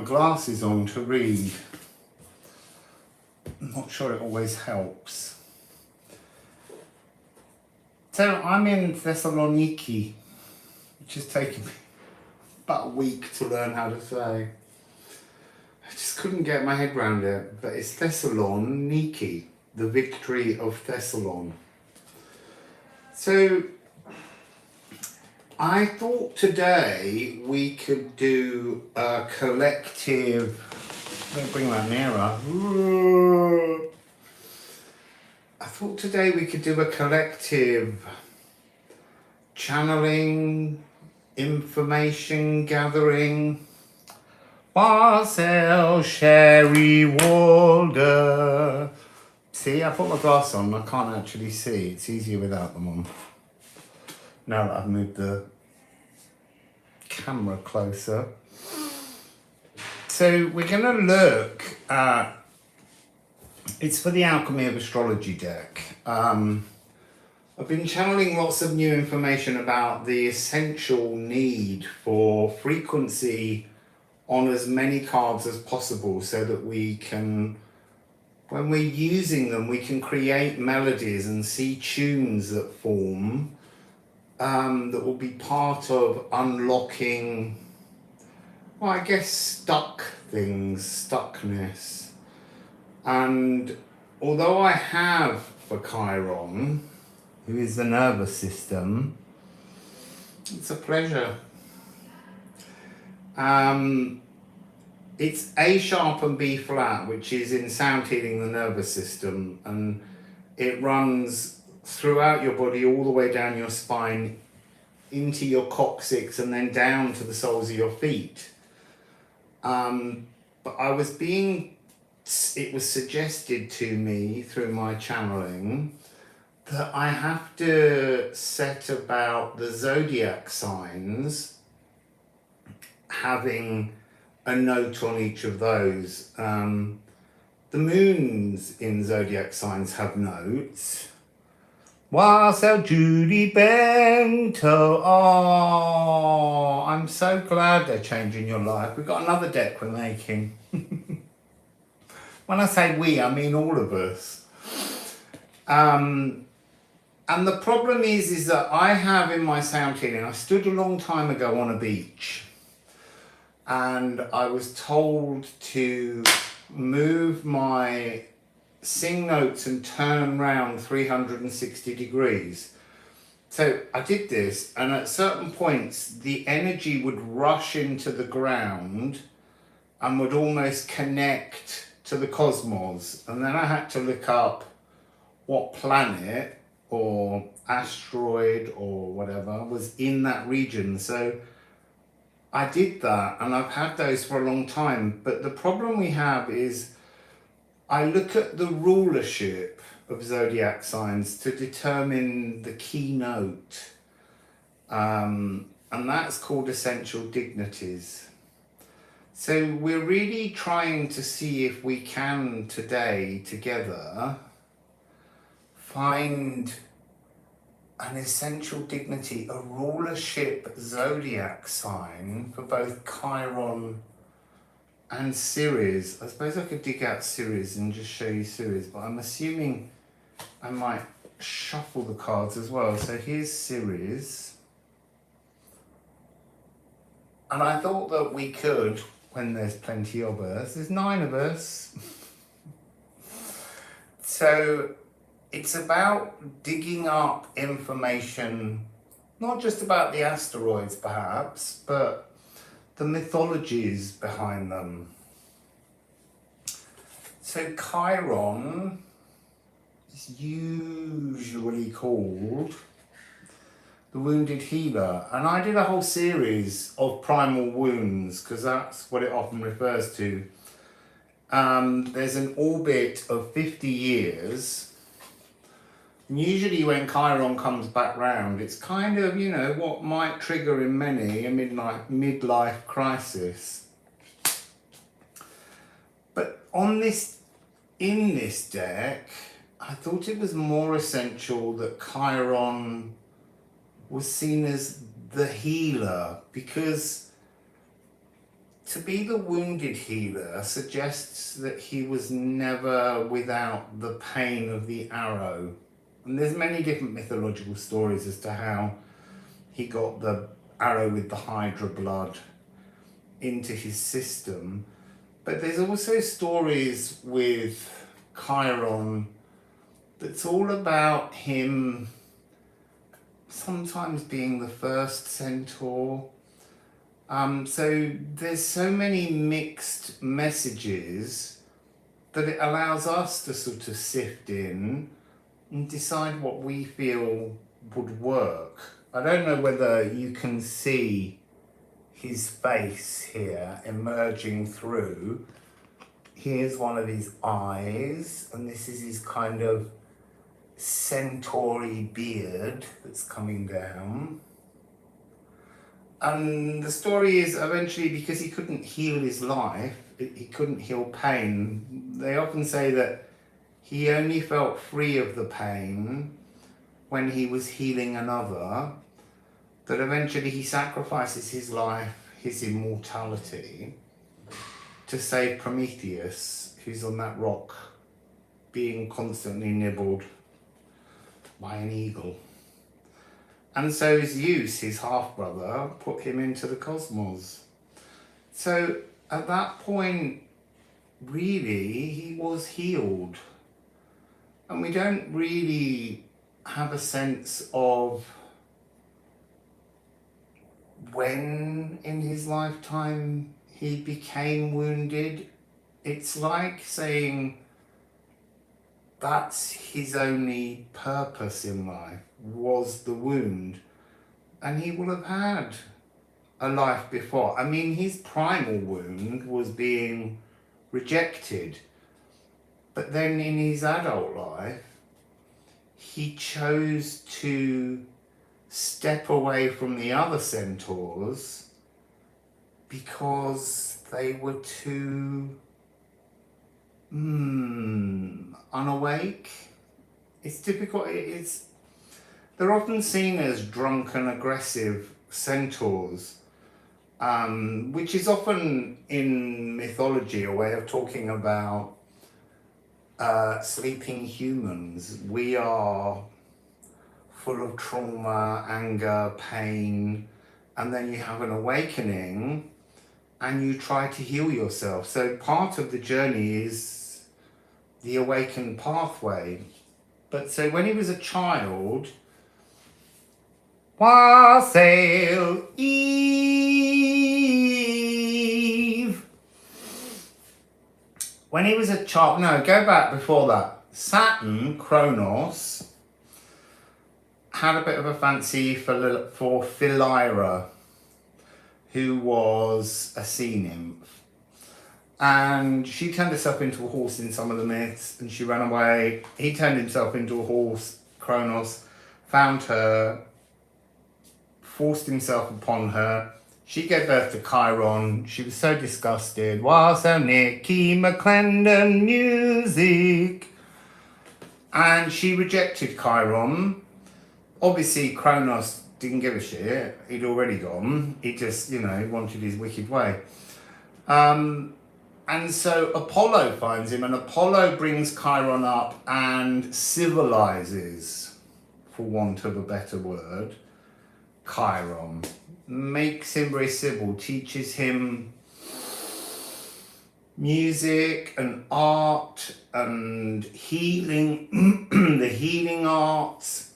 my glasses on to read. I'm not sure it always helps. So I'm in Thessaloniki, which has taken me about a week to learn how to say. I just couldn't get my head around it, but it's Thessaloniki, the victory of Thessalon. So I thought today we could do a collective, let me bring that nearer. I thought today we could do a collective channeling, information gathering. Wassail, Sherry Walder. See, I put my glass on, I can't actually see. It's easier without them on. Now that I've moved the camera closer. So we're going to look at, it's for the Alchemy of Astrology deck. I've been channeling lots of new information about the essential need for frequency on as many cards as possible so that we can, when we're using them, we can create melodies and see tunes that form that will be part of unlocking, well, I guess stuck things, stuckness. And although I have for Chiron, who is the nervous system, it's a pleasure. It's A sharp and B flat, which is in sound healing the nervous system, and it runs throughout your body all the way down your spine into your coccyx and then down to the soles of your feet. But it was suggested to me through my channeling that I have to set about the zodiac signs having a note on each of those. The moons in zodiac signs have notes. Wassail, Judy Bento. Oh, I'm so glad they're changing your life. We've got another deck we're making. When I say we, I mean all of us. And the problem is that I have in my sound healing, I stood a long time ago on a beach and I was told to move my sing notes and turn around 360 degrees. So I did this, and at certain points the energy would rush into the ground and would almost connect to the cosmos, and then I had to look up what planet or asteroid or whatever was in that region. So I did that, and I've had those for a long time, but the problem we have is I look at the rulership of zodiac signs to determine the keynote, and that's called essential dignities. So we're really trying to see if we can today together find an essential dignity, a rulership zodiac sign for both Chiron and Ceres. I suppose I could dig out Ceres and just show you Ceres, but I'm assuming I might shuffle the cards as well. So here's Ceres. And I thought that we could, when there's plenty of us, there's 9 of us. So it's about digging up information, not just about the asteroids perhaps, but the mythologies behind them. So Chiron is usually called the wounded healer, and I did a whole series of primal wounds because that's what it often refers to. There's an orbit of 50 years, and usually when Chiron comes back round, it's kind of, you know, what might trigger in many a midlife crisis. But in this deck, I thought it was more essential that Chiron was seen as the healer, because to be the wounded healer suggests that he was never without the pain of the arrow. And there's many different mythological stories as to how he got the arrow with the Hydra blood into his system. But there's also stories with Chiron that's all about him sometimes being the first centaur. So there's so many mixed messages that it allows us to sort of sift in and decide what we feel would work. I don't know whether you can see his face here emerging through. Here's one of his eyes, and this is his kind of centaur-y beard that's coming down. And the story is eventually, because he couldn't heal his life, he couldn't heal pain. They often say that he only felt free of the pain when he was healing another, that eventually he sacrifices his life, his immortality, to save Prometheus, who's on that rock, being constantly nibbled by an eagle. And so Zeus, his half-brother, put him into the cosmos. So at that point, really, he was healed. And we don't really have a sense of when in his lifetime he became wounded. It's like saying that's his only purpose in life, was the wound. And he will have had a life before. I mean, his primal wound was being rejected. But then in his adult life, he chose to step away from the other centaurs because they were too unawake. It's difficult. They're often seen as drunk and aggressive centaurs, which is often in mythology a way of talking about sleeping humans. We are full of trauma, anger, pain, and then you have an awakening and you try to heal yourself. So part of the journey is the awakened pathway. But so when he was a child, Wassail Eve. When he was a child, no, go back before that. Saturn, Kronos, had a bit of a fancy for Philyra, who was a sea nymph. And she turned herself into a horse in some of the myths, and she ran away. He turned himself into a horse, Kronos, found her, forced himself upon her. She gave birth to Chiron. She was so disgusted. Wassail, Nicky McClendon music. And she rejected Chiron. Obviously, Kronos didn't give a shit. He'd already gone. He just, wanted his wicked way. And so Apollo finds him, and Apollo brings Chiron up and civilizes, for want of a better word, Chiron. Makes him very civil, teaches him music and art and healing, the healing arts.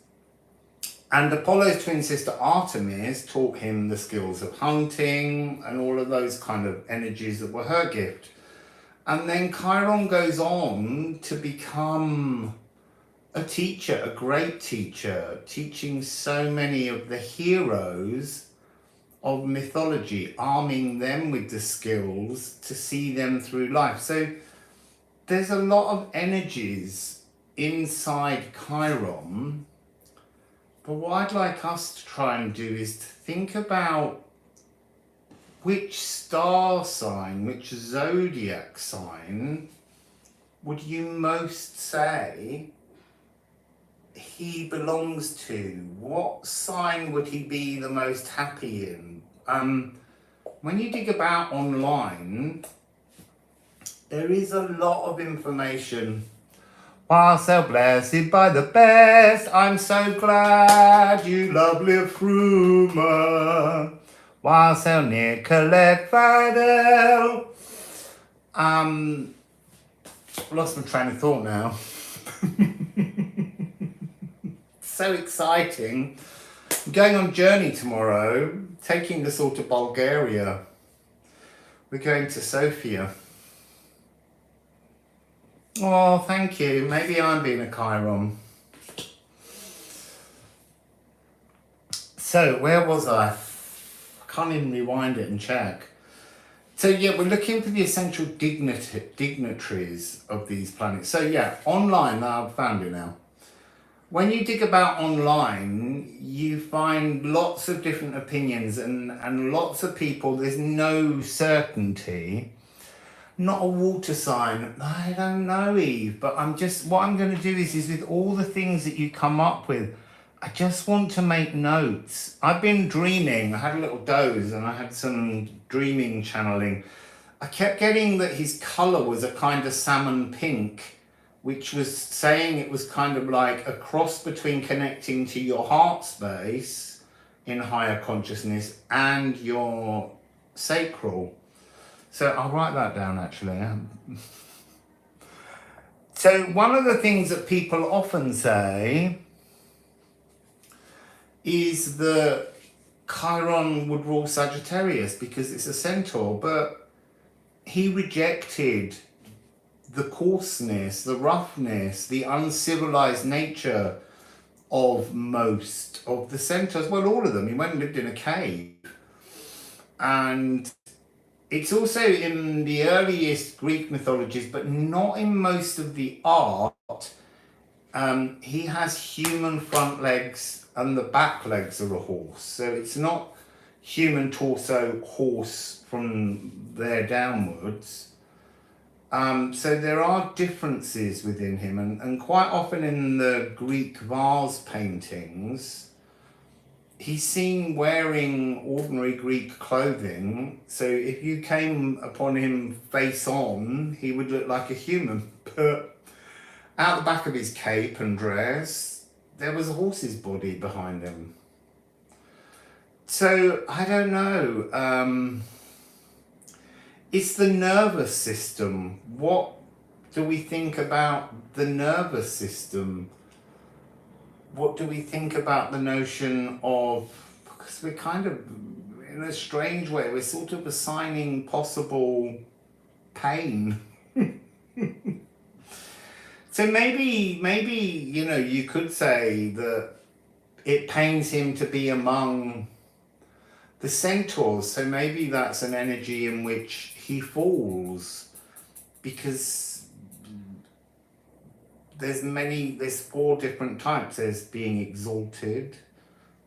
And Apollo's twin sister Artemis taught him the skills of hunting and all of those kind of energies that were her gift. And then Chiron goes on to become a teacher, a great teacher, teaching so many of the heroes of mythology, arming them with the skills to see them through life. So there's a lot of energies inside Chiron. But what I'd like us to try and do is to think about which star sign, which zodiac sign would you most say he belongs to? What sign would he be the most happy in? when you dig about online, there is a lot of information. Wassail, blessed by the best, I'm so glad you love Liffruma. Wassail, Nicolette Fidel. Lost my train of thought now. So exciting. I'm going on journey tomorrow, taking this all to Bulgaria. We're going to Sofia. Oh, thank you. Maybe I'm being a Chiron. So, where was I can't even rewind it and check. So yeah, we're looking for the essential dignitaries of these planets. So yeah, online, I've found it now. When you dig about online, you find lots of different opinions and lots of people, there's no certainty. Not a water sign. I don't know, Eve, but what I'm going to do is with all the things that you come up with, I just want to make notes. I've been dreaming. I had a little doze and I had some dreaming channeling. I kept getting that his colour was a kind of salmon pink, which was saying it was kind of like a cross between connecting to your heart space in higher consciousness and your sacral. So I'll write that down actually. So one of the things that people often say is that Chiron would rule Sagittarius because it's a centaur, but he rejected the coarseness, the roughness, the uncivilized nature of most of the centaurs. Well, all of them. He went and lived in a cave. And it's also in the earliest Greek mythologies, but not in most of the art. He has human front legs and the back legs are a horse. So it's not human torso, horse from there downwards. So there are differences within him, and quite often in the Greek vase paintings, he's seen wearing ordinary Greek clothing. So if you came upon him face on, he would look like a human. But out the back of his cape and dress, there was a horse's body behind him. So I don't know. It's the nervous system. What do we think about the nervous system? What do we think about the notion of, because we're kind of, in a strange way, we're sort of assigning possible pain. So maybe, you could say that it pains him to be among the centaurs. So maybe that's an energy in which he falls, because there's 4 different types. There's being exalted,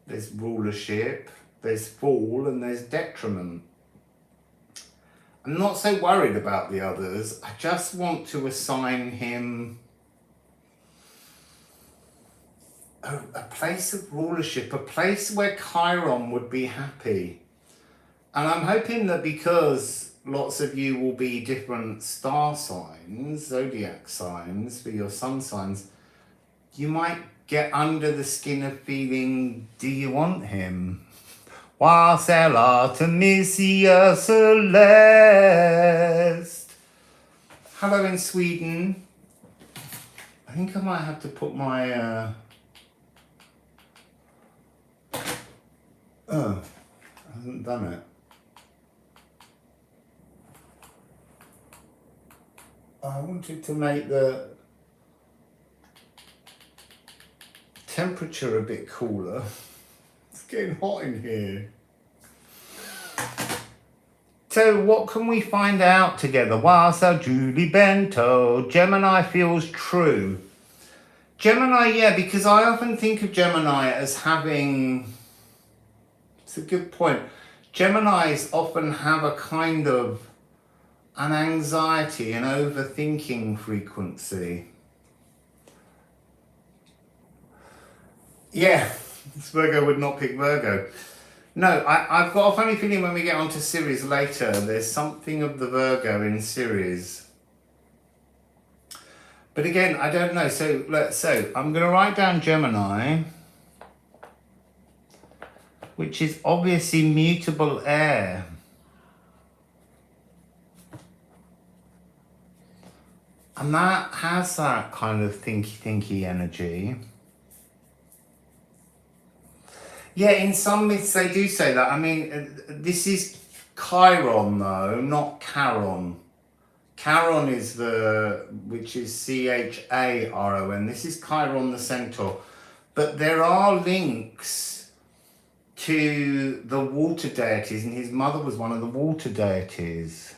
there's rulership, there's fall, and there's detriment. I'm not so worried about the others. I just want to assign him a place of rulership, a place where Chiron would be happy. And I'm hoping that because lots of you will be different star signs, zodiac signs for your sun signs, you might get under the skin of feeling, do you want him? Wassail, Artemisia Celeste. Hello in Sweden. I think I might have to put my... Oh, I haven't done it. I wanted to make the temperature a bit cooler. It's getting hot in here. So what can we find out together? Wassail, Julie Bento. Gemini feels true. Gemini, yeah, because I often think of Gemini as having... It's a good point. Geminis often have a kind of an anxiety, an overthinking frequency. Yeah, this Virgo would not pick Virgo. No, I've got a funny feeling when we get onto Ceres later, there's something of the Virgo in Ceres. But again, I don't know. So I'm going to write down Gemini, which is obviously mutable air. And that has that kind of thinky energy. Yeah, in some myths they do say that. I mean, this is Chiron though, not Charon. Chiron is which is Charon. This is Chiron the Centaur. But there are links to the water deities, and his mother was one of the water deities.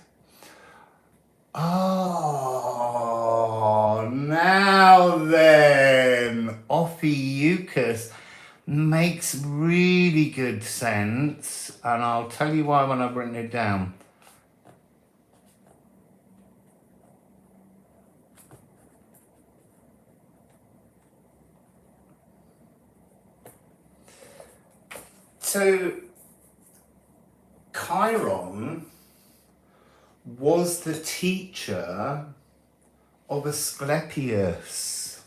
Oh, now then, Ophiuchus makes really good sense, and I'll tell you why when I've written it down. So, Chiron was the teacher of Asclepius.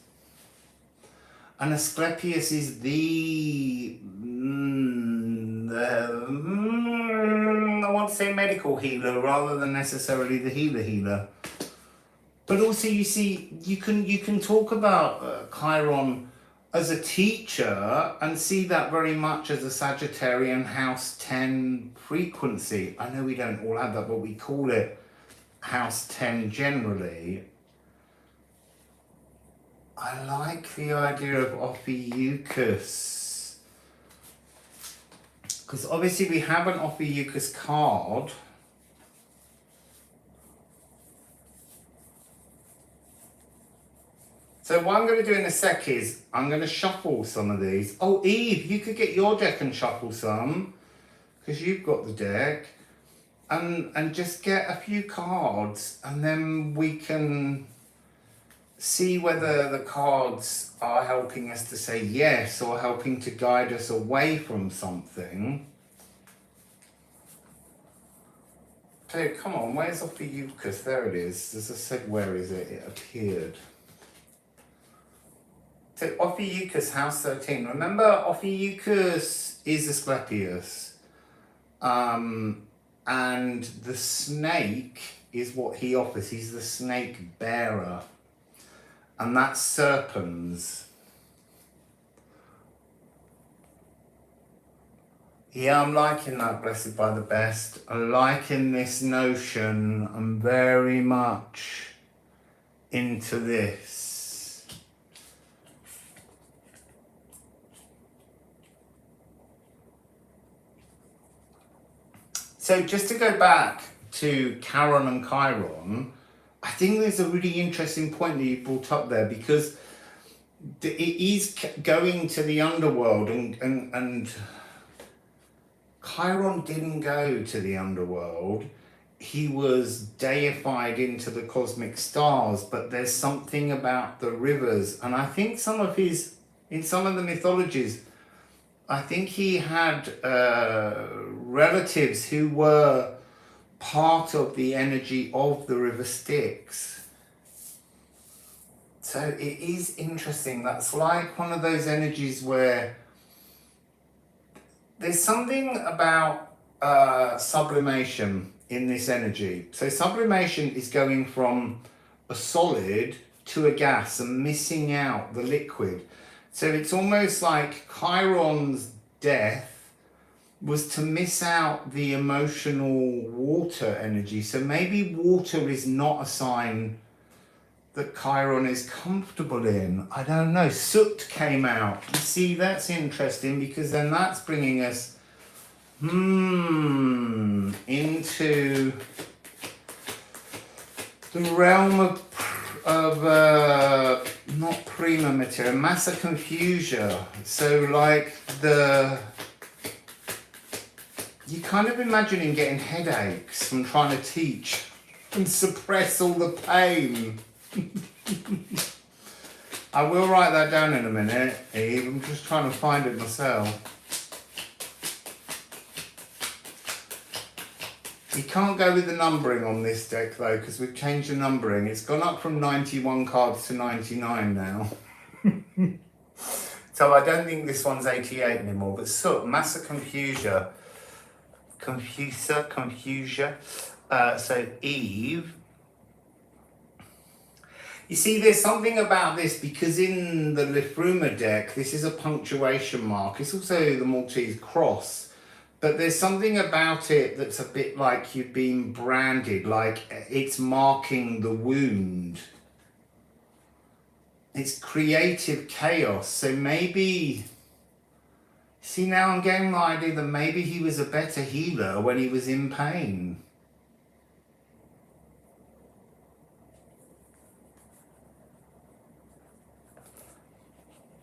And Asclepius is I want to say medical healer rather than necessarily the healer. But also, you see, you can talk about Chiron as a teacher and see that very much as a Sagittarian House 10 frequency. I know we don't all have that, but we call it House 10 generally. I like the idea of Ophiuchus, because obviously we have an Ophiuchus card. So what I'm going to do in a sec is I'm going to shuffle some of these. Oh, Eve, you could get your deck and shuffle some, because you've got the deck, and just get a few cards, and then we can see whether the cards are helping us to say yes or helping to guide us away from something. So come on, where's Ophiuchus? There it is. As I said, where is it? It appeared. So Ophiuchus, House 13. Remember, Ophiuchus is Asclepius. And the snake is what he offers. He's the snake bearer. And that's serpents. Yeah, I'm liking that, Blessed by the Best. I'm liking this notion. I'm very much into this. So just to go back to Charon and Chiron, I think there's a really interesting point that you brought up there, because it is going to the underworld, and Chiron didn't go to the underworld. He was deified into the cosmic stars, but there's something about the rivers, and I think in some of the mythologies, I think he had relatives who were part of the energy of the river Styx. So it is interesting. That's like one of those energies where there's something about sublimation in this energy. So sublimation is going from a solid to a gas and missing out the liquid. So it's almost like Chiron's death was to miss out the emotional water energy. So maybe water is not a sign that Chiron is comfortable in. I don't know. Soot came out. You see, that's interesting, because then that's bringing us into the realm of not prima materia, massa confusia. So like you kind of imagining getting headaches from trying to teach and suppress all the pain. I will write that down in a minute, Eve. I'm just trying to find it myself. You can't go with the numbering on this deck though, because we've changed the numbering. It's gone up from 91 cards to 99 now. So I don't think this one's 88 anymore, but so Massa Confusia. So Eve. You see, there's something about this because in the Liffruma deck, this is a punctuation mark. It's also the Maltese cross. But there's something about it that's a bit like you've been branded, like it's marking the wound. It's creative chaos. So maybe, see, now I'm getting the idea that maybe he was a better healer when he was in pain.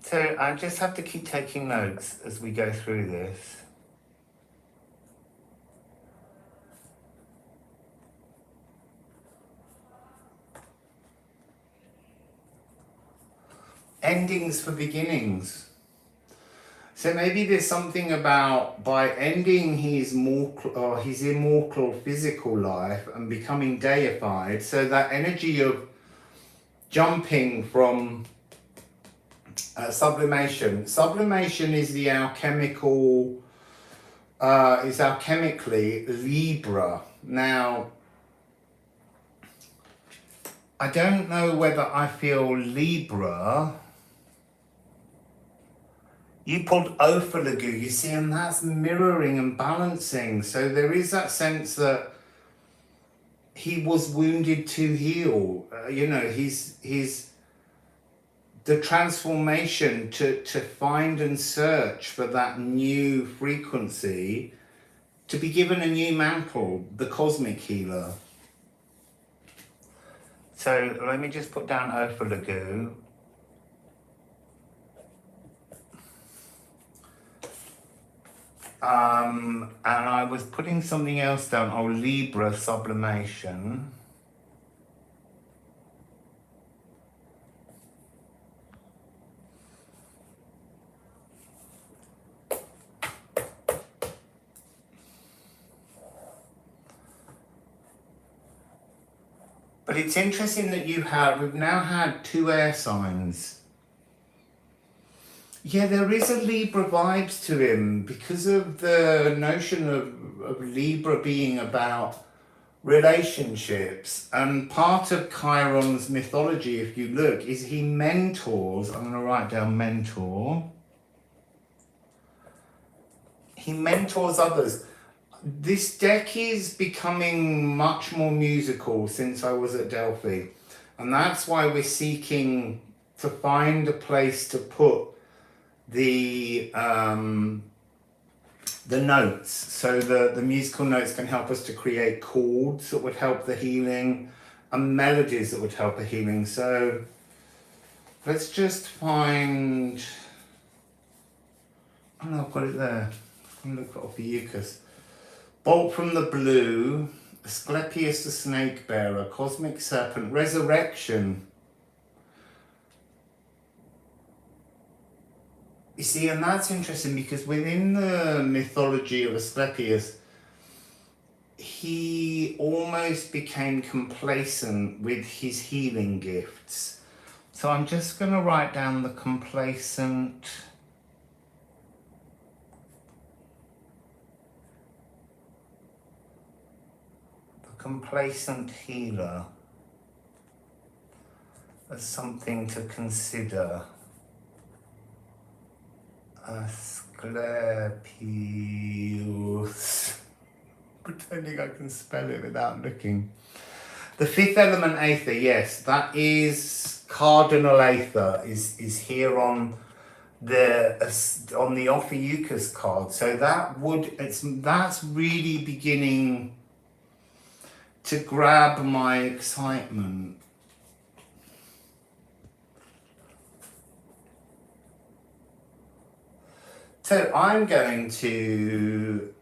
So I just have to keep taking notes as we go through this. Endings for beginnings. So maybe there's something about by ending his immortal physical life and becoming deified, so that energy of jumping from sublimation. Sublimation is the alchemically Libra. Now, I don't know whether I feel Libra. You pulled Ophalagu, you see, and that's mirroring and balancing. So there is that sense that he was wounded to heal. The transformation to find and search for that new frequency, to be given a new mantle, the cosmic healer. So let me just put down Ophalagu. And I was putting something else down, Libra sublimation. But it's interesting that we've now had 2 air signs. Yeah, there is a Libra vibes to him because of the notion of Libra being about relationships. And part of Chiron's mythology, if you look, is he mentors. I'm going to write down mentor. He mentors others. This deck is becoming much more musical since I was at Delphi. And that's why we're seeking to find a place to put the notes, so the musical notes can help us to create chords that would help the healing and melodies that would help the healing. So let's just find, oh no, I've got it there. I'm going to look for Ophiuchus. Bolt from the Blue, Asclepius the Snake Bearer, Cosmic Serpent, Resurrection. You see, and that's interesting because within the mythology of Asclepius, he almost became complacent with his healing gifts. So I'm just going to write down the complacent. The complacent healer as something to consider. Asclepius. Pretending I can spell it without looking. The 5th element Aether, yes, that is cardinal Aether, is here on the Ophiuchus card. So that's really beginning to grab my excitement. So I'm going to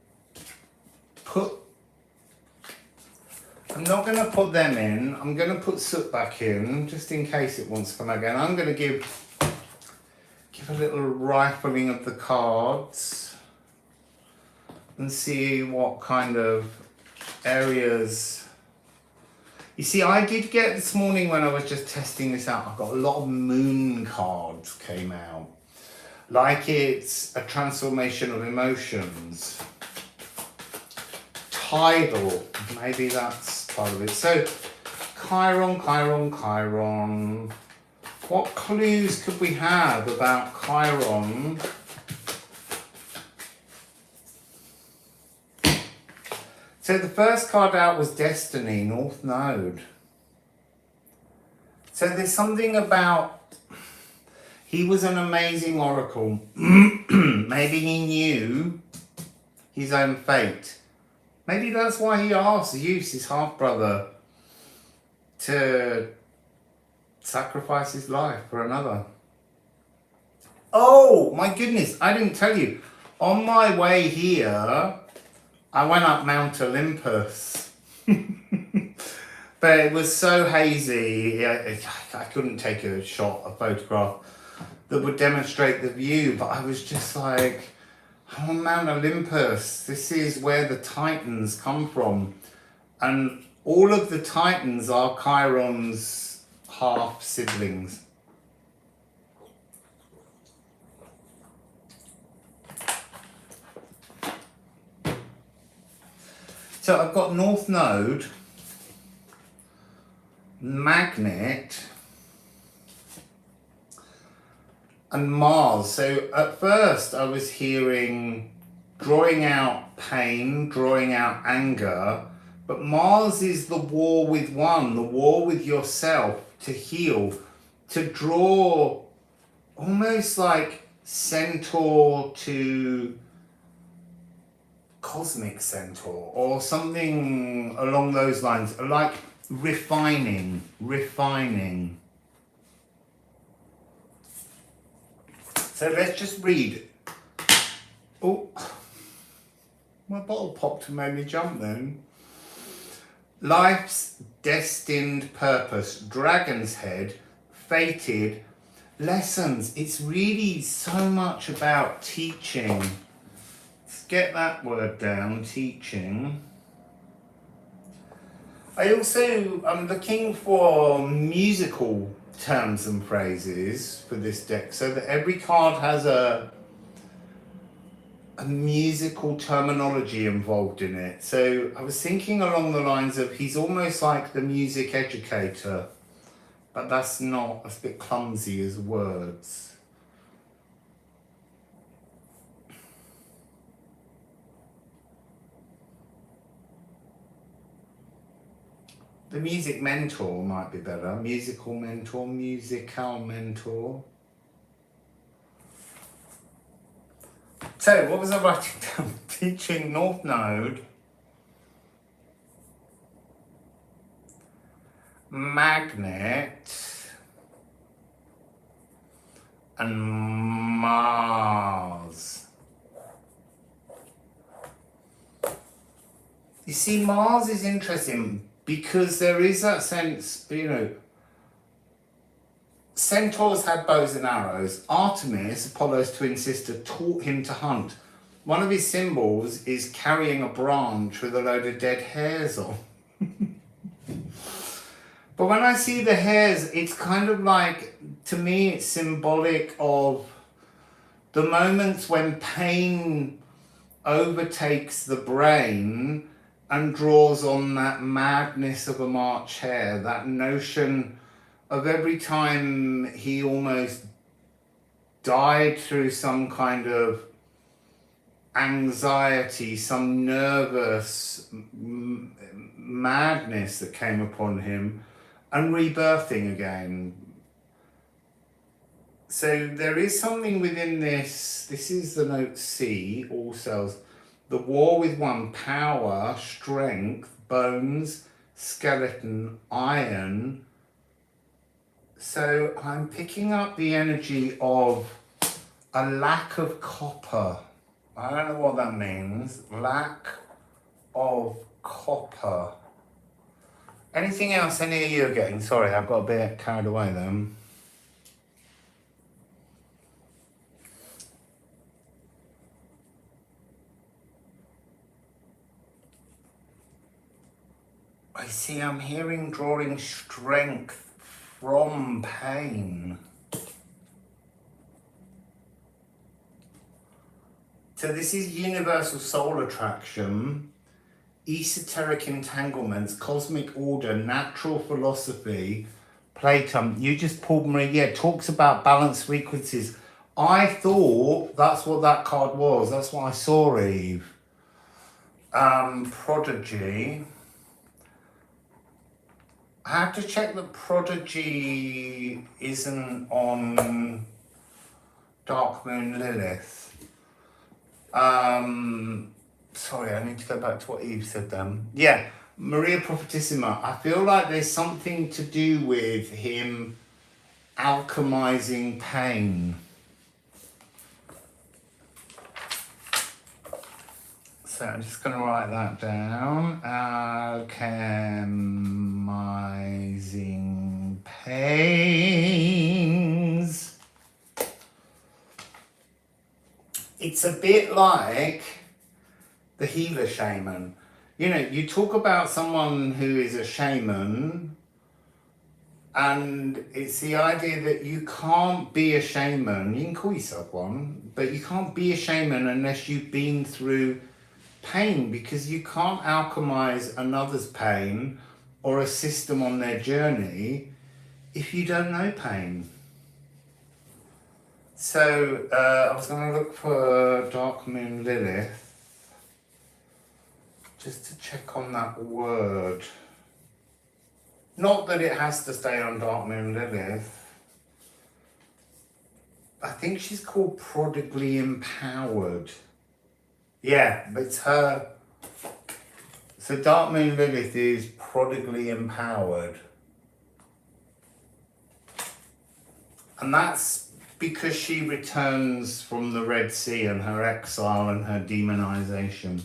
I'm not going to put them in. I'm going to put Soot back in, just in case it wants to come again. I'm going to give a little rifling of the cards and see what kind of areas. You see, I did get this morning when I was just testing this out, I got a lot of moon cards came out. Like it's a transformation of emotions. Tidal, maybe that's part of it. So, Chiron, Chiron, Chiron. What clues could we have about Chiron? So the first card out was Destiny, North Node. So there's something about, he was an amazing oracle. Maybe he knew his own fate. Maybe that's why he asked Zeus, his half-brother, to sacrifice his life for another. Oh my goodness, I didn't tell you. On my way here, I went up Mount Olympus. But it was so hazy, I couldn't take a photograph that would demonstrate the view, but I was just like, I'm on Mount Olympus. This is where the Titans come from. And all of the Titans are Chiron's half siblings. So I've got North Node, Magnet, and Mars. So at first I was hearing drawing out pain, drawing out anger, but Mars is the war with one, the war with yourself, to heal, to draw, almost like Centaur to Cosmic Centaur or something along those lines, like refining. So let's just read. Oh, my bottle popped and made me jump then. Life's destined purpose, dragon's head, fated, lessons. It's really so much about teaching. Let's get that word down, teaching. I'm looking for musical terms and phrases for this deck so that every card has a musical terminology involved in it. So I was thinking along the lines of he's almost like the music educator, but that's not, that's a bit clumsy as words. The music mentor might be better. Musical mentor, musical mentor. So, what was I writing down? Teaching North Node, Magnet, and Mars. You see, Mars is interesting because there is that sense, Centaurs had bows and arrows. Artemis, Apollo's twin sister, taught him to hunt. One of his symbols is carrying a branch with a load of dead hares on. But when I see the hares, it's kind of like, to me, it's symbolic of the moments when pain overtakes the brain and draws on that madness of a March hare, that notion of every time he almost died through some kind of anxiety, some nervous madness that came upon him, and rebirthing again. So there is something within this is the note C, all cells, the war with one, power, strength, bones, skeleton, iron. So I'm picking up the energy of a lack of copper. I don't know what that means. Lack of copper. Anything else any of you are getting? Sorry, I've got a bit carried away then. I see I'm hearing drawing strength from pain. So this is universal soul attraction, esoteric entanglements, cosmic order, natural philosophy, Plato. You just pulled me, yeah, talks about balanced frequencies. I thought that's what that card was. That's what I saw, Eve. Prodigy. I have to check that Prodigy isn't on Dark Moon Lilith. Sorry, I need to go back to what Eve said then. Yeah, Maria Prophetissima. I feel like there's something to do with him alchemizing pain. So I'm just going to write that down. Alchemizing pains. It's a bit like the healer shaman. You know, you talk about someone who is a shaman, and it's the idea that you can't be a shaman. You can call yourself one, but you can't be a shaman unless you've been through pain, because you can't alchemize another's pain or assist them on their journey if you don't know pain. So I was going to look for Dark Moon Lilith just to check on that word. Not that it has to stay on Dark Moon Lilith. I think she's called Prodigally Empowered. Yeah, but it's her. So Dark Moon Lilith is prodigally empowered. And that's because she returns from the Red Sea and her exile and her demonization.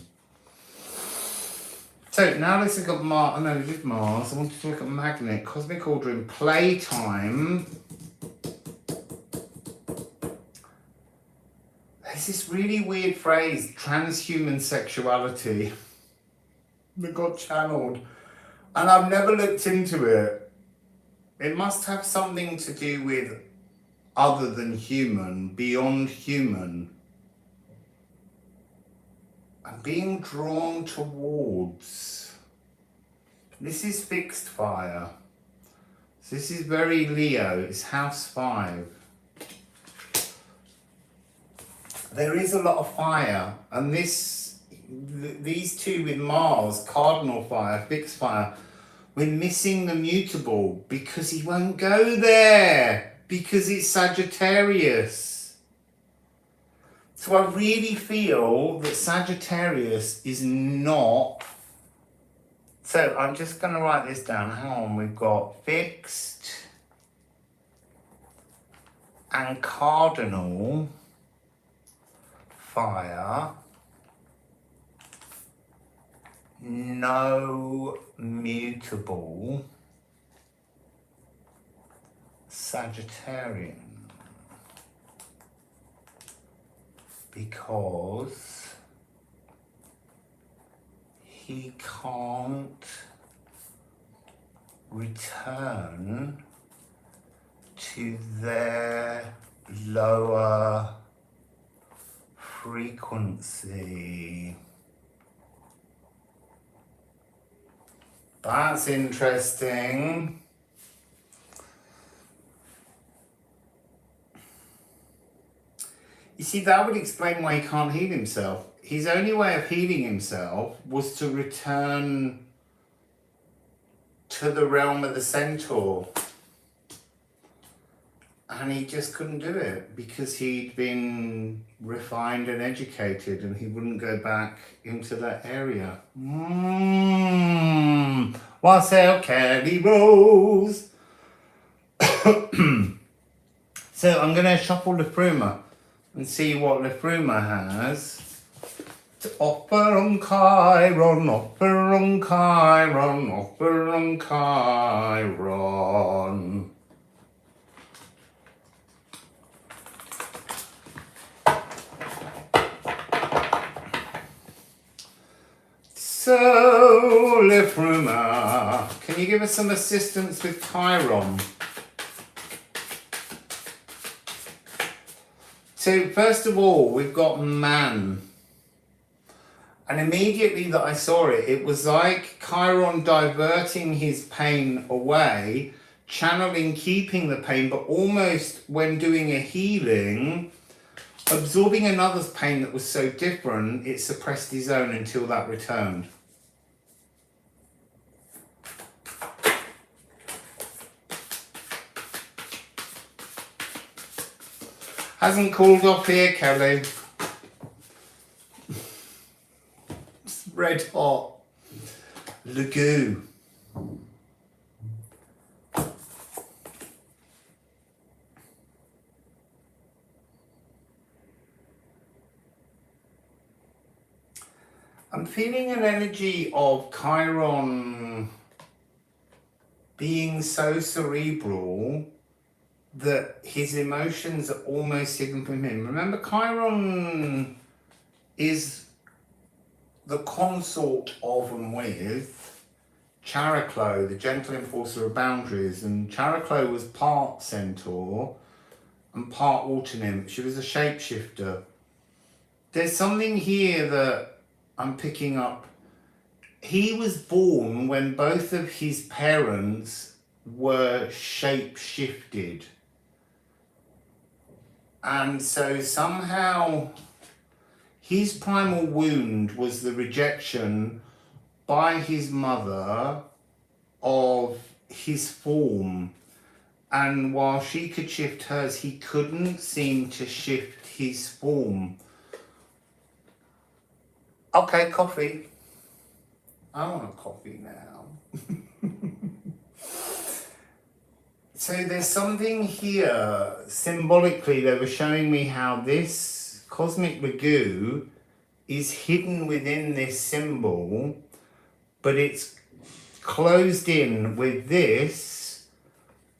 So now let's look at Mars. No, we did Mars. I wanted to look at Magnet, Cosmic Order in Playtime. There's this really weird phrase, transhuman sexuality, that got channeled. And I've never looked into it. It must have something to do with other than human, beyond human. I'm being drawn towards. This is fixed fire. So this is very Leo. It's house 5. There is a lot of fire, and these two with Mars, cardinal fire, fixed fire, we're missing the mutable because he won't go there. Because it's Sagittarius. So I really feel that Sagittarius is not. So I'm just going to write this down. Hang on, we've got fixed and cardinal fire. No mutable. Sagittarian, because he can't return to their lower frequency. That's interesting. You see, that would explain why he can't heal himself. His only way of healing himself was to return to the realm of the Centaur. And he just couldn't do it because he'd been refined and educated and he wouldn't go back into that area. Wassail Candy Rose. So I'm going to shuffle Liffruma and see what Liffruma has to offer on Chiron, offer on Chiron, offer on Chiron. So, Liffruma, can you give us some assistance with Chiron? So, first of all, we've got man. And immediately that I saw it, it was like Chiron diverting his pain away, channeling, keeping the pain, but almost when doing a healing, absorbing another's pain that was so different, it suppressed his own until that returned. Hasn't cooled off here, Kelly. It's red hot. Lagoo. I'm feeling an energy of Chiron being so cerebral that his emotions are almost hidden from him. Remember, Chiron is the consort of and with Chariclo, the gentle enforcer of boundaries, and Chariclo was part Centaur and part water nymph. She was a shapeshifter. There's something here that I'm picking up. He was born when both of his parents were shape-shifted. And so somehow his primal wound was the rejection by his mother of his form. And while she could shift hers, he couldn't seem to shift his form. Okay, coffee. I want a coffee now. So there's something here, symbolically, they were showing me how this cosmic Magoo is hidden within this symbol, but it's closed in with this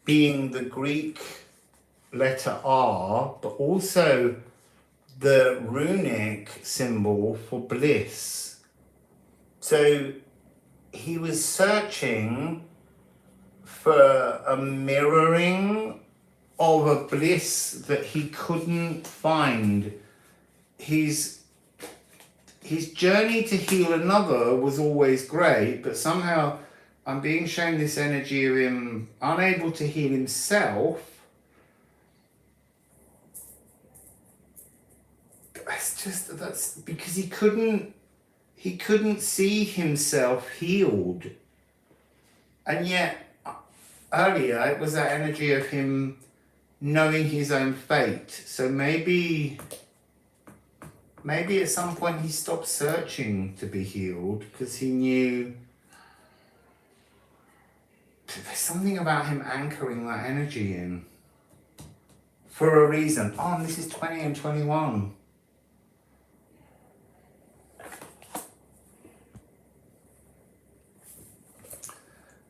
being the Greek letter R, but also the runic symbol for bliss. So he was searching for a mirroring of a bliss that he couldn't find. His journey to heal another was always great, but somehow I'm being shown this energy of him unable to heal himself. That's because he couldn't see himself healed. And yet earlier it was that energy of him knowing his own fate. So maybe at some point he stopped searching to be healed because he knew there's something about him anchoring that energy in for a reason. Oh, and this is 20 and 21.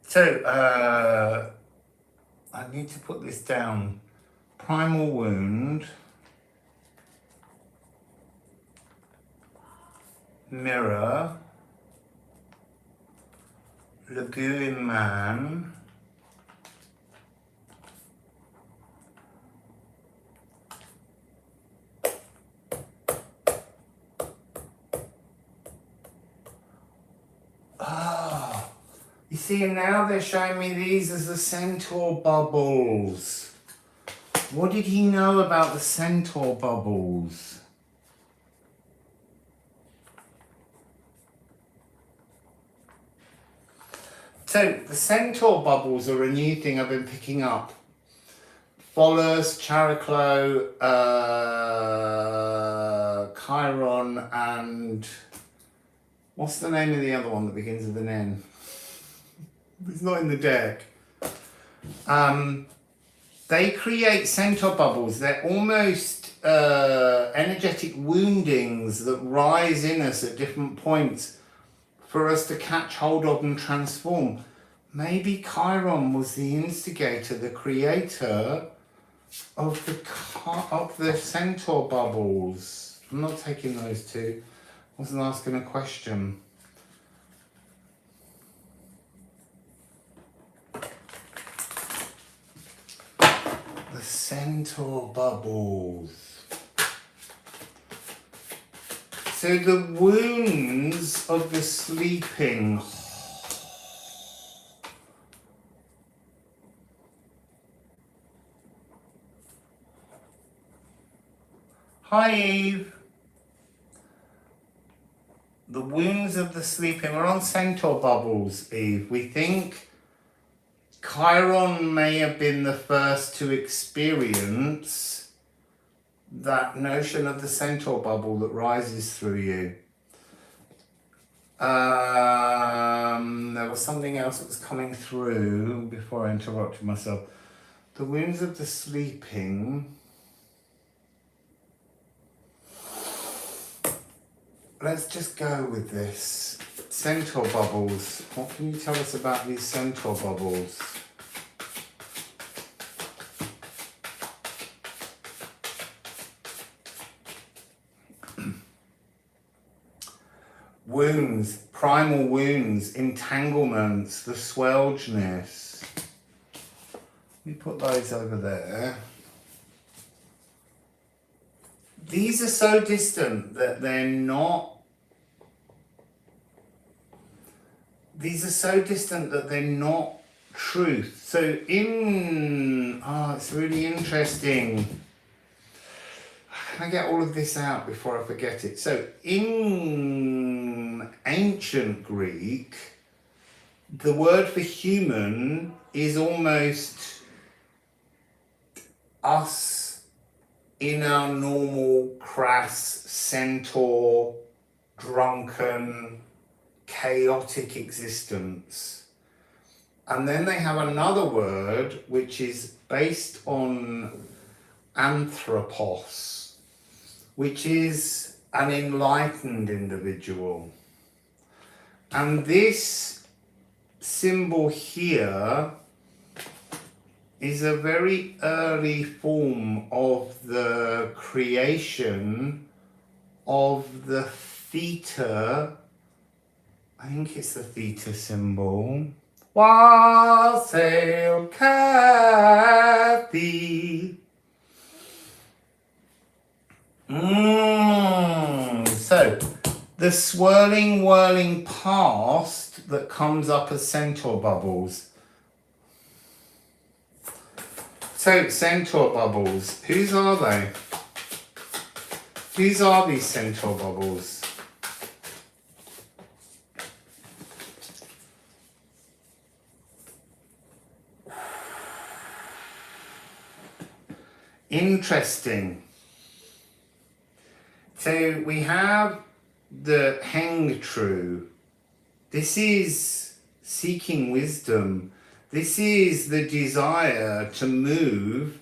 So, I need to put this down. Primal wound. Mirror. Lagoon man. You see, now they're showing me these as the Centaur bubbles. What did he know about the Centaur bubbles? So, the Centaur bubbles are a new thing I've been picking up. Pholus, Chariclo, Chiron, and what's the name of the other one that begins with an N? It's not in the deck. They create Centaur bubbles. They're almost energetic woundings that rise in us at different points for us to catch hold of and transform. Maybe Chiron was the instigator, the creator of the Centaur bubbles. I'm not taking those two. I wasn't asking a question. Centaur bubbles. So the wounds of the sleeping. Hi Eve. The wounds of the sleeping. We're on Centaur bubbles, Eve. We think Chiron may have been the first to experience that notion of the Centaur bubble that rises through you. There was something else that was coming through before I interrupted myself. The wounds of the sleeping. Let's just go with this. Centaur bubbles. What can you tell us about these Centaur bubbles? Wounds, primal wounds, entanglements, the swelgeness. Let me put those over there. These are so distant that they're not. These are so distant that they're not truth. So it's really interesting. Can I get all of this out before I forget it? So in ancient Greek, the word for human is almost us in our normal, crass, centaur, drunken, chaotic existence. And then they have another word which is based on anthropos, which is an enlightened individual. And this symbol here is a very early form of the creation of the theta. I think it's the theta symbol. Wassail Kathy. So, the swirling, whirling past that comes up as Centaur bubbles. So, Centaur bubbles, whose are they? Whose are these Centaur bubbles? Interesting. So we have the hang true. This is seeking wisdom. This is the desire to move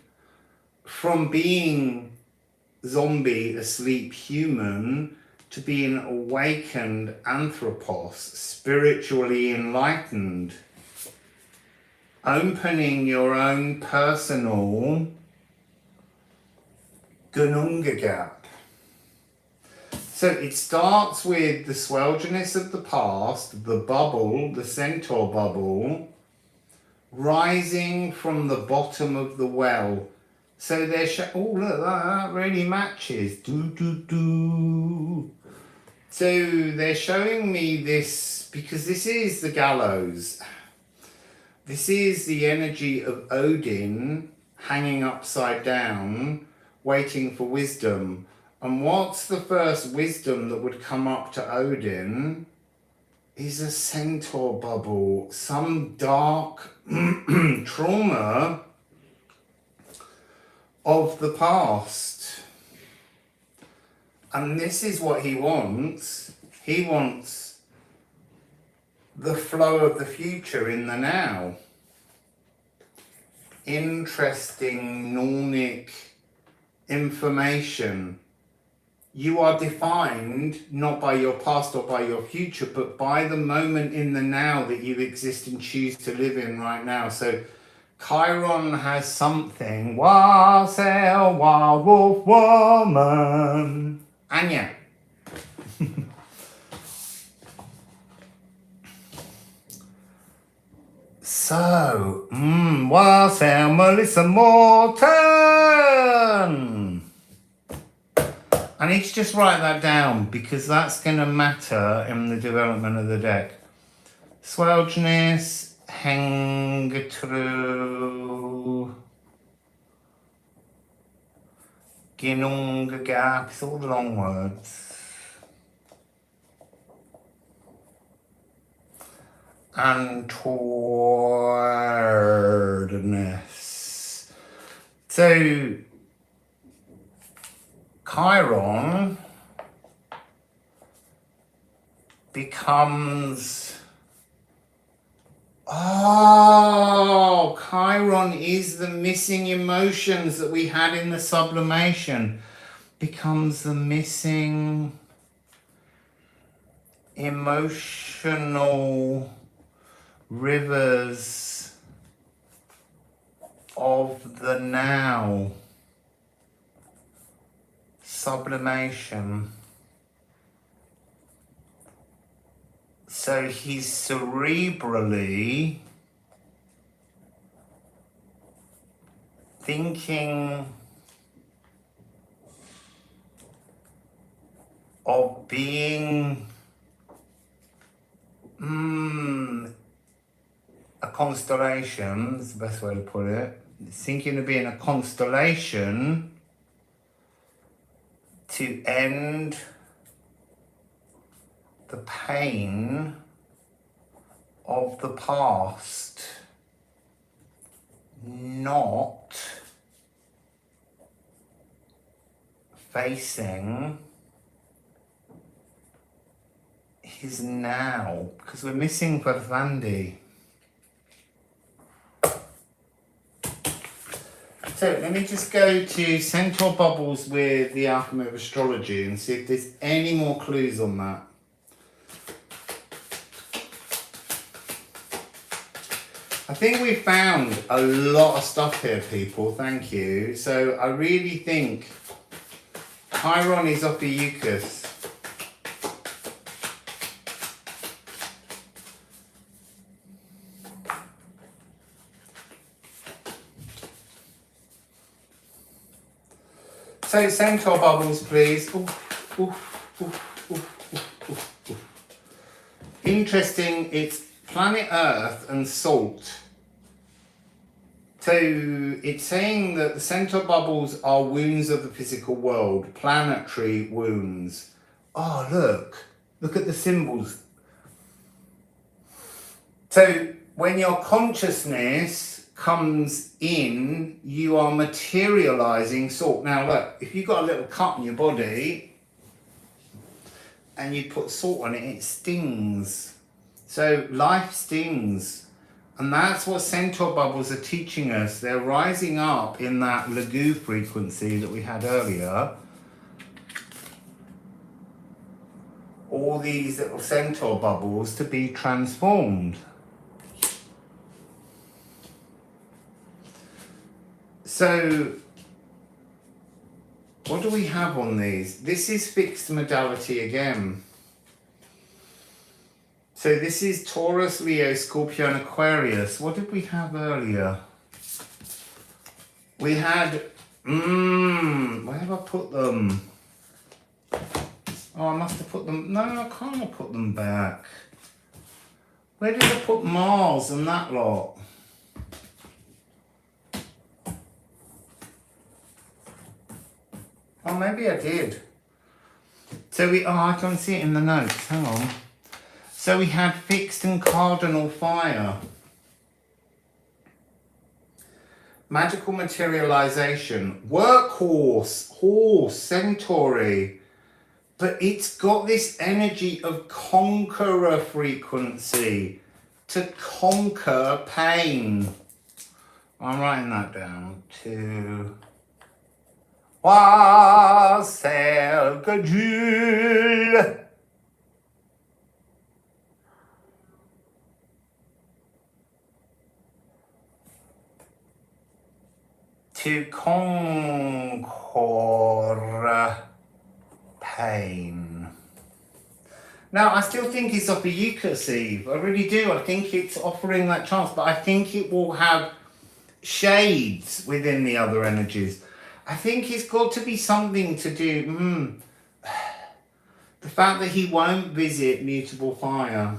from being zombie, asleep human, to being awakened anthropos, spiritually enlightened. Opening your own personal Gununga gap. So it starts with the swelgeness of the past, the bubble, the Centaur bubble, rising from the bottom of the well. So they're oh look, that really matches. So they're showing me this because this is the gallows. This is the energy of Odin hanging upside down, waiting for wisdom. And what's the first wisdom that would come up to Odin is a Centaur bubble, some dark trauma of the past. And this is what he wants. He wants the flow of the future in the now. Interesting Nordic information. You are defined not by your past or by your future, but by the moment in the now that you exist and choose to live in right now. So Chiron has something. Wassail, wild wolf woman. Anya. So, Wassail Melissa Morton. I need to just write that down because that's going to matter in the development of the deck. Swelgeness, hang through, ginung gap, it's all the long words. And towardness. So, Chiron becomes, Chiron is the missing emotions that we had in the sublimation, becomes the missing emotional rivers of the now. Sublimation. So he's cerebrally thinking of being a constellation, is the best way to put it. Thinking of being a constellation to end the pain of the past, not facing his now, because we're missing Varvandi. So let me just go to Centaur Bubbles with the Alchemy of Astrology and see if there's any more clues on that. I think we found a lot of stuff here, people. Thank you. So I really think Chiron is Ophiuchus. So Centaur Bubbles, please. Interesting, it's planet Earth and salt. So it's saying that the Centaur Bubbles are wounds of the physical world, planetary wounds. Oh, look at the symbols. So when your consciousness comes in, you are materializing salt. Now look, if you've got a little cut in your body and you put salt on it, it stings. So life stings. And that's what Centaur Bubbles are teaching us. They're rising up in that Lagu frequency that we had earlier. All these little Centaur Bubbles to be transformed. So, what do we have on these? This is fixed modality again. So this is Taurus, Leo, Scorpio and Aquarius. What did we have earlier? We had, where have I put them? Oh, I must have put them, no, I can't have put them back. Where did I put Mars and that lot? Oh, maybe I did. So I can see it in the notes, hang on. So we had fixed and cardinal fire. Magical materialization. Workhorse, horse, centauri. But it's got this energy of conqueror frequency. To conquer pain. I'm writing that down. To Wassail Gajul. To conquer pain. Now, I still think it's off a Eucharist Eve. I really do. I think it's offering that chance, but I think it will have shades within the other energies. I think it's got to be something to do. The fact that he won't visit mutable fire.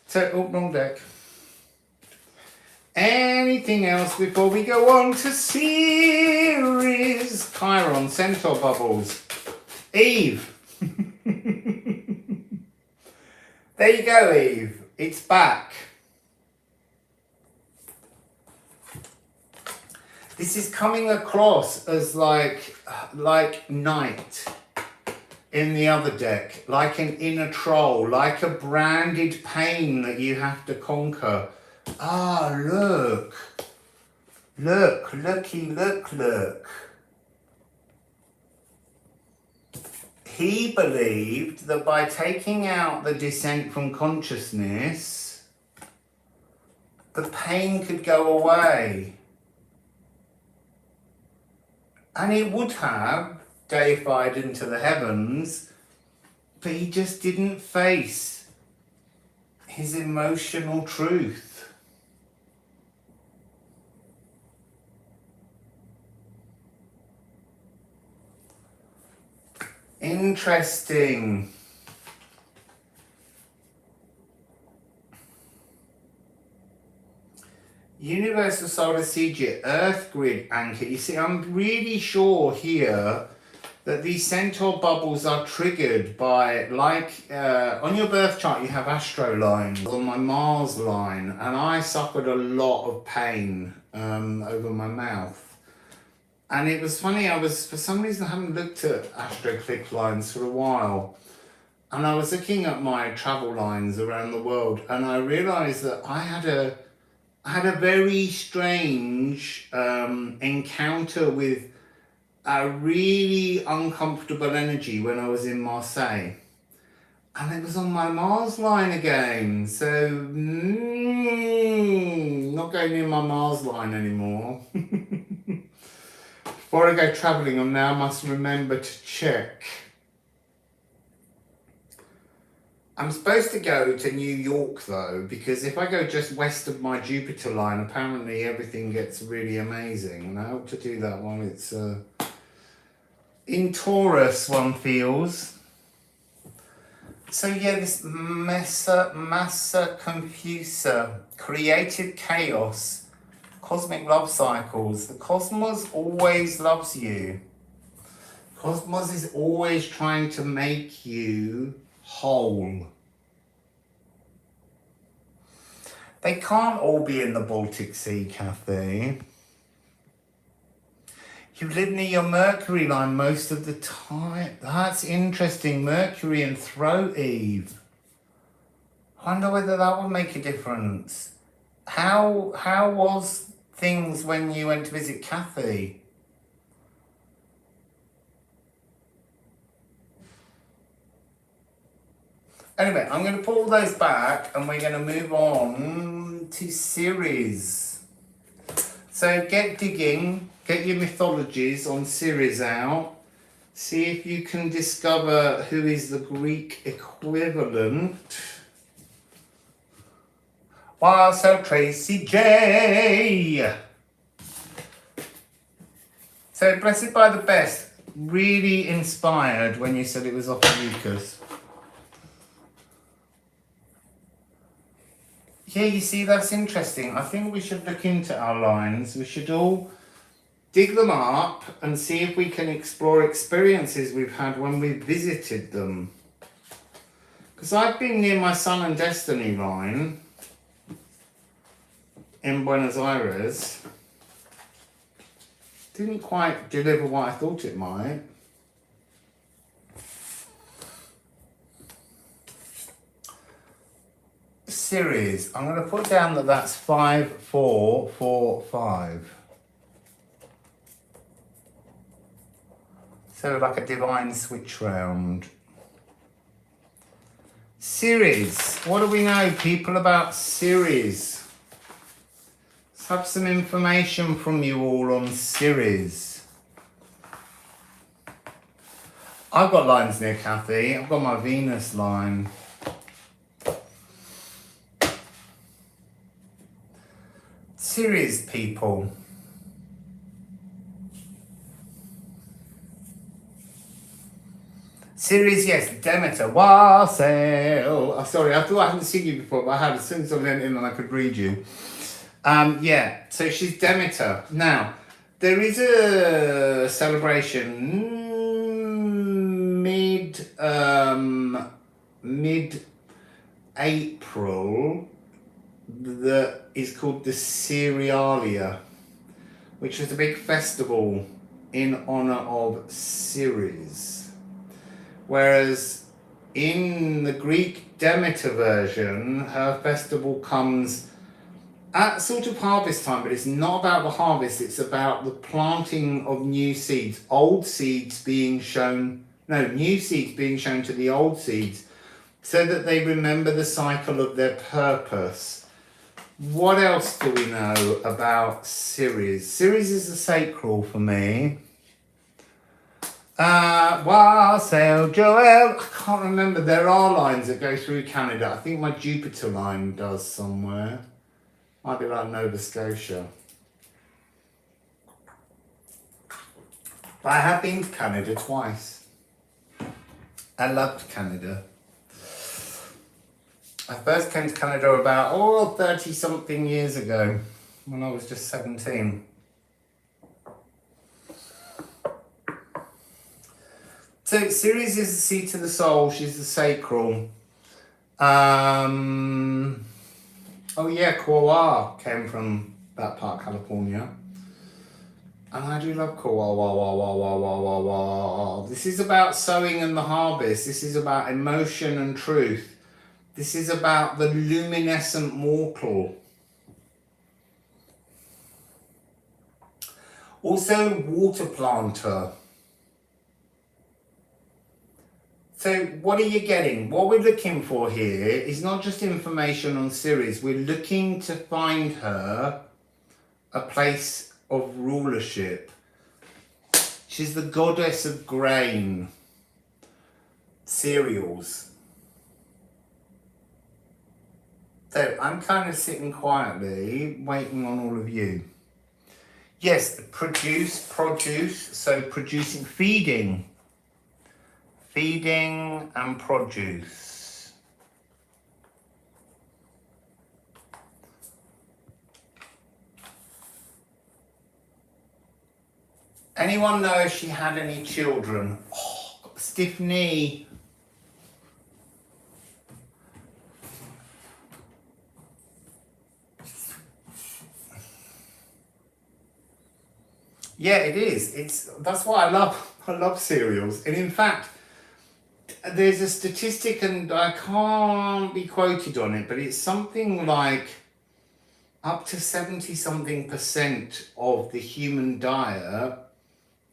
So, oh, wrong deck. Anything else before we go on to Ceres? Chiron, Centaur bubbles. Eve. There you go, Eve. It's back. This is coming across as like night in the other deck, like an inner troll, like a branded pain that you have to conquer. Ah, look. Look, looky, look, look. He believed that by taking out the descent from consciousness, the pain could go away. And it would have deified into the heavens, but he just didn't face his emotional truth. Interesting. Universal Solar Sigil, Earth Grid Anchor. You see, I'm really sure here that these Centaur bubbles are triggered by, on your birth chart you have astro lines. On my Mars line, and I suffered a lot of pain over my mouth. And it was funny, for some reason I haven't looked at astroclick lines for a while. And I was looking at my travel lines around the world, and I realised that I had a very strange encounter with a really uncomfortable energy when I was in Marseille. And it was on my Mars line again. So, not going near my Mars line anymore. Before I go travelling, I now must remember to check. I'm supposed to go to New York though, because if I go just west of my Jupiter line, apparently everything gets really amazing. And I hope to do that while it's in Taurus, one feels. So yeah, this Massa Confusa, creative chaos, cosmic love cycles. The cosmos always loves you. Cosmos is always trying to make you whole. They can't all be in the Baltic Sea, Kathy. You live near your Mercury line most of the time. That's interesting. Mercury and throat, Eve. I wonder whether that will make a difference. How was things when you went to visit Kathy? Anyway, I'm going to pull those back and we're going to move on to Ceres. So get digging, get your mythologies on Ceres out. See if you can discover who is the Greek equivalent. Wassail Tracy J. So Blessed by the Best, really inspired when you said it was off of Lucas. Yeah, you see, that's interesting. I think we should look into our lines. We should all dig them up and see if we can explore experiences we've had when we visited them. Because I've been near my Sun and Destiny line in Buenos Aires. Didn't quite deliver what I thought it might. Ceres, I'm going to put down that that's 5445. So like a divine switch round. Ceres, what do we know, people, about Ceres? Let's have some information from you all on Ceres. I've got lines near Kathy. I've got my Venus line. Ceres people. Ceres, yes. Demeter. Wassail. Oh, sorry, I thought I hadn't seen you before, but I had. As soon as I went in and I could read you. Yeah, so she's Demeter. Now, there is a celebration mid-April that is called the Cerealia, which is a big festival in honor of Ceres. Whereas in the Greek Demeter version, her festival comes at sort of harvest time, but it's not about the harvest, it's about the planting of new seeds. New seeds being shown to the old seeds so that they remember the cycle of their purpose. What else do we know about Ceres? Ceres is the sacral for me. Wassail, Joel. I can't remember. There are lines that go through Canada. I think my Jupiter line does somewhere. Might be like Nova Scotia. But I have been to Canada twice. I loved Canada. I first came to Canada about 30-something years ago, when I was just 17. So Ceres is the seat of the soul, she's the sacral. Oh yeah, Koa came from that part of California. And I do love Koa. This is about sowing and the harvest. This is about emotion and truth. This is about the luminescent mortal. Also, water planter. So what are you getting? What we're looking for here is not just information on Ceres. We're looking to find her a place of rulership. She's the goddess of grain, cereals. So I'm kind of sitting quietly, waiting on all of you. Yes, produce, so producing, feeding and produce. Anyone know if she had any children? Oh, got a stiff knee. Yeah, it is. That's why I love cereals. And in fact, there's a statistic, and I can't be quoted on it, but it's something like up to 70-something% of the human diet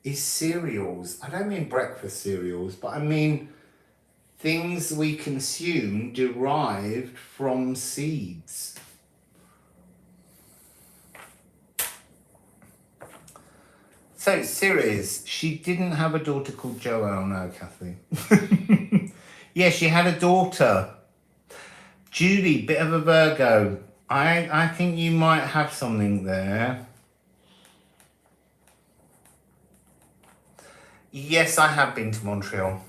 is cereals. I don't mean breakfast cereals, but I mean things we consume derived from seeds. So, Ceres, she didn't have a daughter called Joelle, no, Kathy. Yeah, she had a daughter. Julie, bit of a Virgo. I think you might have something there. Yes, I have been to Montreal.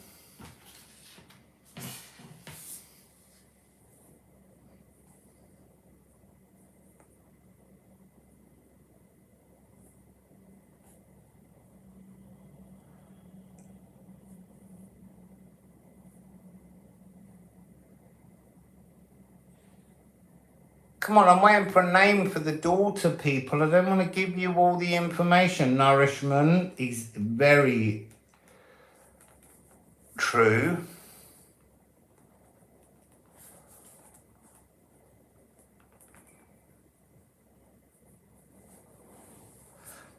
Come on, I'm waiting for a name for the daughter, people. I don't want to give you all the information. Nourishment is very true.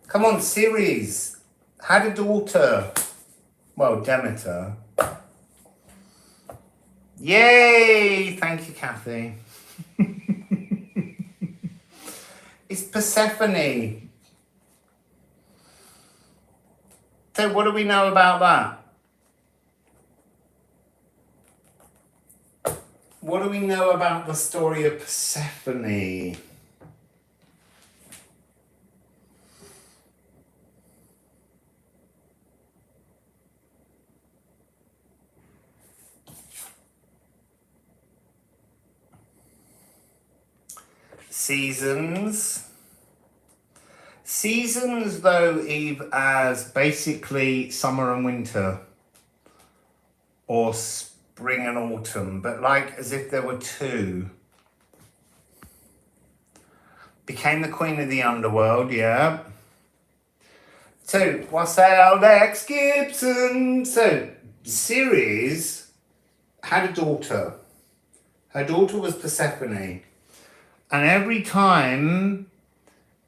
Come on, Ceres. Had a daughter. Well, Demeter. Yay! Thank you, Kathy. It's Persephone. So what do we know about that? what do we know about the story of Persephone? Seasons. Seasons, though, Eve, as basically summer and winter, or spring and autumn, but like as if there were two. Became the queen of the underworld, yeah. So, Wassail, Lex Gibson. So, Ceres had a daughter. Her daughter was Persephone. And every time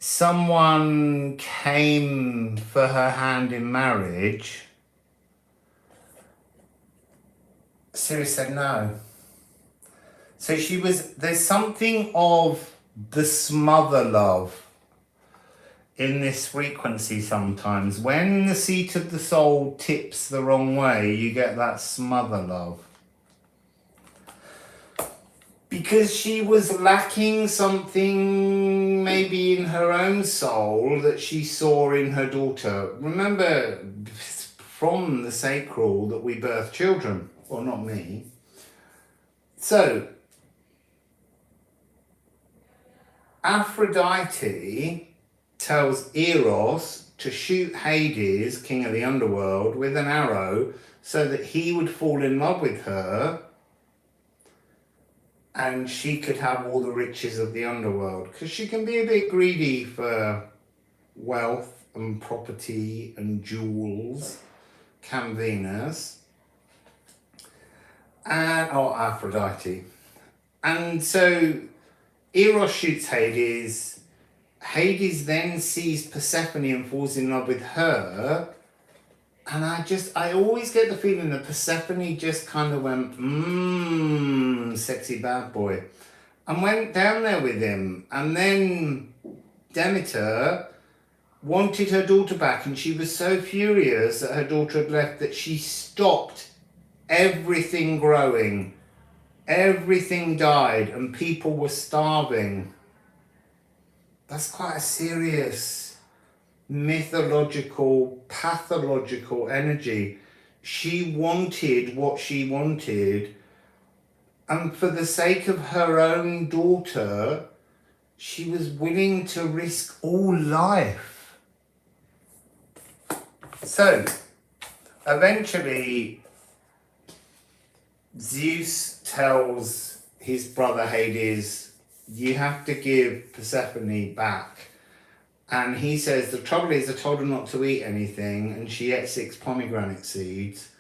someone came for her hand in marriage, Ceres said no. So there's something of the smother love in this frequency sometimes. When the seat of the soul tips the wrong way, you get that smother love. Because she was lacking something maybe in her own soul that she saw in her daughter. Remember, from the sacral that we birth children. Well, not me. So, Aphrodite tells Eros to shoot Hades, king of the underworld, with an arrow so that he would fall in love with her and she could have all the riches of the underworld, because she can be a bit greedy for wealth and property and jewels, can Venus, or Aphrodite. And so Eros shoots Hades. Hades then sees Persephone and falls in love with her. And I always get the feeling that Persephone just kind of went, sexy bad boy, and went down there with him. And then Demeter wanted her daughter back, and she was so furious that her daughter had left that she stopped everything growing. Everything died, and people were starving. That's quite a serious mythological, pathological energy. She wanted what she wanted, and for the sake of her own daughter, she was willing to risk all life. So, eventually, Zeus tells his brother Hades, you have to give Persephone back. And he says, the trouble is I told her not to eat anything, and she ate 6 pomegranate seeds,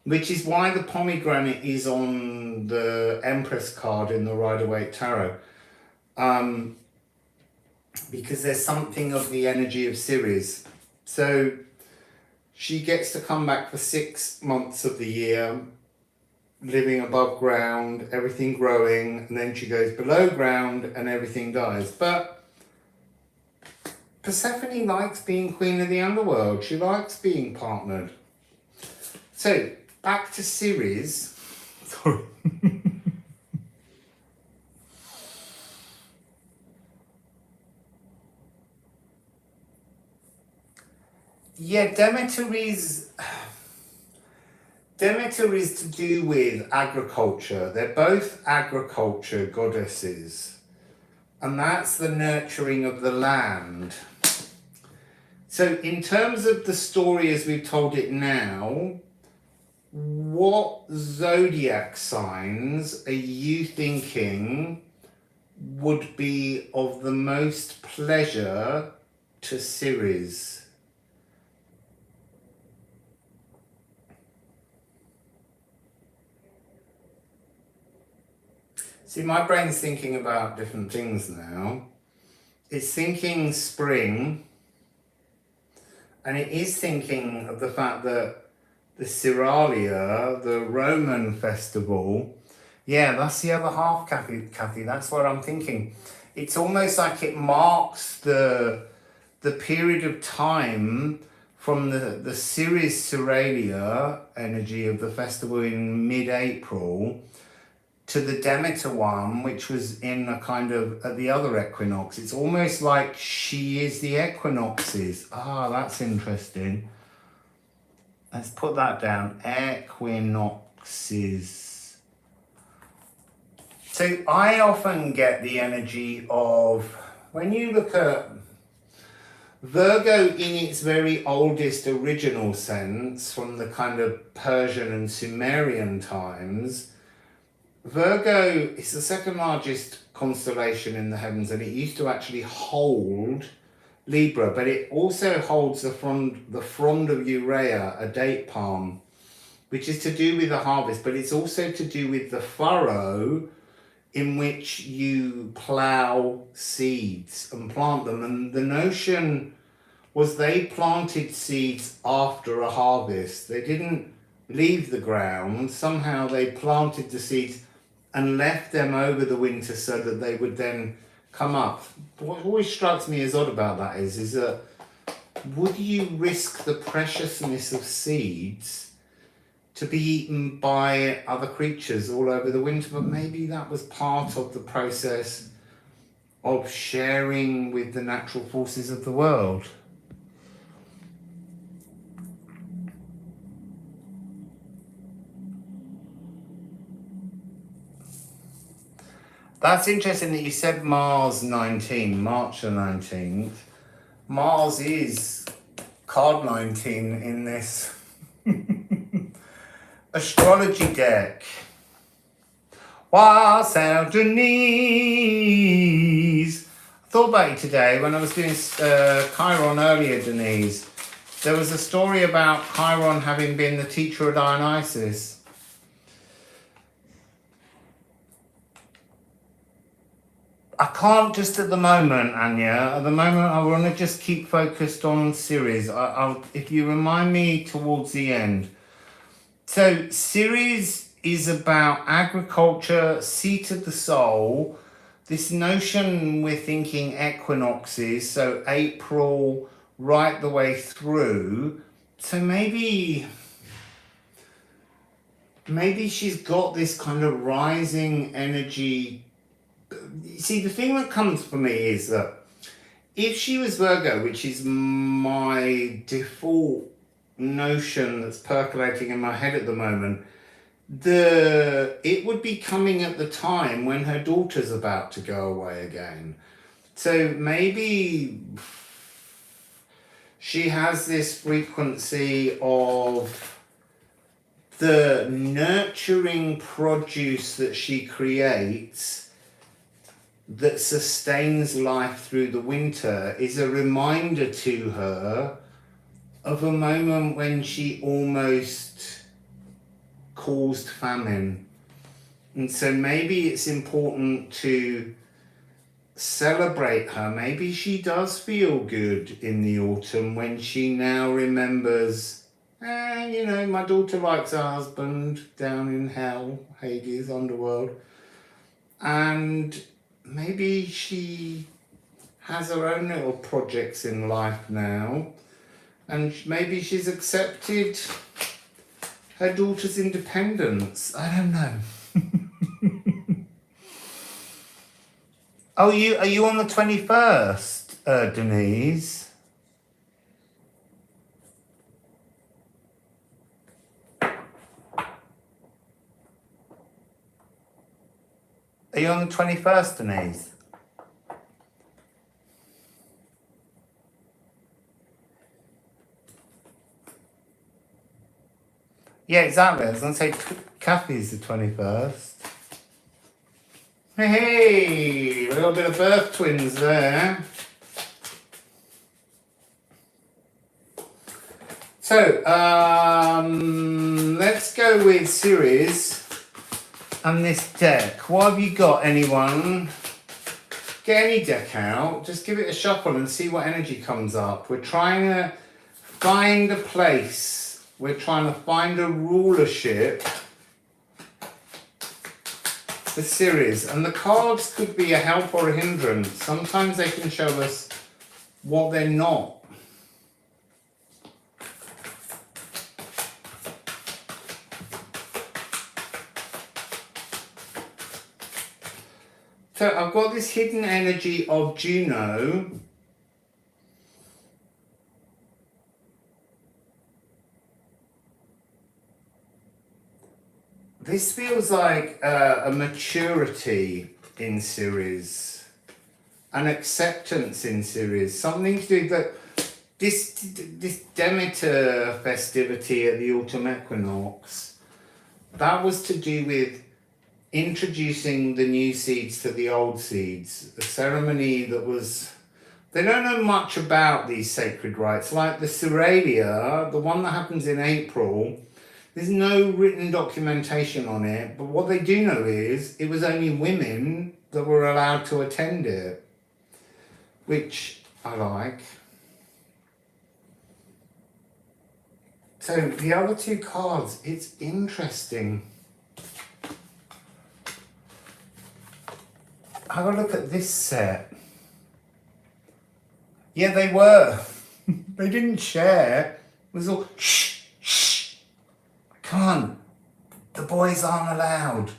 which is why the pomegranate is on the Empress card in the Rider-Waite Tarot. Because there's something of the energy of Ceres. So she gets to come back for 6 months of the year, living above ground, everything growing, and then she goes below ground and everything dies. But Persephone likes being queen of the underworld. She likes being partnered. So, back to Ceres. Sorry. Yeah, Demeter is to do with agriculture. They're both agriculture goddesses. And that's the nurturing of the land. So in terms of the story as we've told it now, what zodiac signs are you thinking would be of the most pleasure to Ceres? See, my brain's thinking about different things now. It's thinking spring, and it is thinking of the fact that the Ceralia, the Roman festival, yeah, that's the other half, Kathy. That's what I'm thinking. It's almost like it marks the period of time from the Ceres Ceralia energy of the festival in mid-April to the Demeter one, which was in a kind of at the other equinox. It's almost like she is the equinoxes. Ah, that's interesting. Let's put that down. Equinoxes. So I often get the energy of, when you look at Virgo in its very oldest original sense, from the kind of Persian and Sumerian times, Virgo is the second largest constellation in the heavens, and it used to actually hold Libra, but it also holds the frond of Urea, a date palm, which is to do with the harvest, but it's also to do with the furrow in which you plough seeds and plant them. And the notion was they planted seeds after a harvest. They didn't leave the ground. Somehow they planted the seeds and left them over the winter so that they would then come up. What always strikes me as odd about that is that would you risk the preciousness of seeds to be eaten by other creatures all over the winter? But maybe that was part of the process of sharing with the natural forces of the world. That's interesting that you said Mars 19, March the 19th. Mars is card 19 in this astrology deck. Wassail, Denise. I thought about you today when I was doing Chiron earlier, Denise. There was a story about Chiron having been the teacher of Dionysus. I can't just at the moment, Anya. At the moment, I want to just keep focused on Ceres. If you remind me towards the end. So Ceres is about agriculture, seat of the soul. This notion we're thinking equinoxes, so April right the way through. So maybe she's got this kind of rising energy. See, the thing that comes for me is that if she was Virgo, which is my default notion that's percolating in my head at the moment, it would be coming at the time when her daughter's about to go away again. So maybe she has this frequency of the nurturing produce that she creates that sustains life through the winter is a reminder to her of a moment when she almost caused famine. And so maybe it's important to celebrate her. Maybe she does feel good in the autumn when she now remembers, my daughter likes her husband down in hell, Hades, underworld. And maybe she has her own little projects in life now, and maybe she's accepted her daughter's independence. I don't know. Are you on the 21st, Denise? Are you on the 21st, Denise? Yeah, exactly. I was going to say Kathy's the 21st. Hey, a little bit of birth twins there. So, let's go with Ceres and this deck. What have you got, anyone? Get any deck out, just give it a shuffle and see what energy comes up. We're trying to find a place. We're trying to find a rulership for Ceres. And the cards could be a help or a hindrance. Sometimes they can show us what they're not. So I've got this hidden energy of Juno. This feels like a maturity in Ceres, an acceptance in Ceres, something to do that this Demeter festivity at the autumn equinox, that was to do with introducing the new seeds to the old seeds, a ceremony that was, they don't know much about these sacred rites, like the Ceralia, the one that happens in April. There's no written documentation on it, but what they do know is it was only women that were allowed to attend it, which I like. So the other two cards, it's interesting. Have a look at this set. Yeah, they were. They didn't share. It was all shh, shh. Come on. The boys aren't allowed.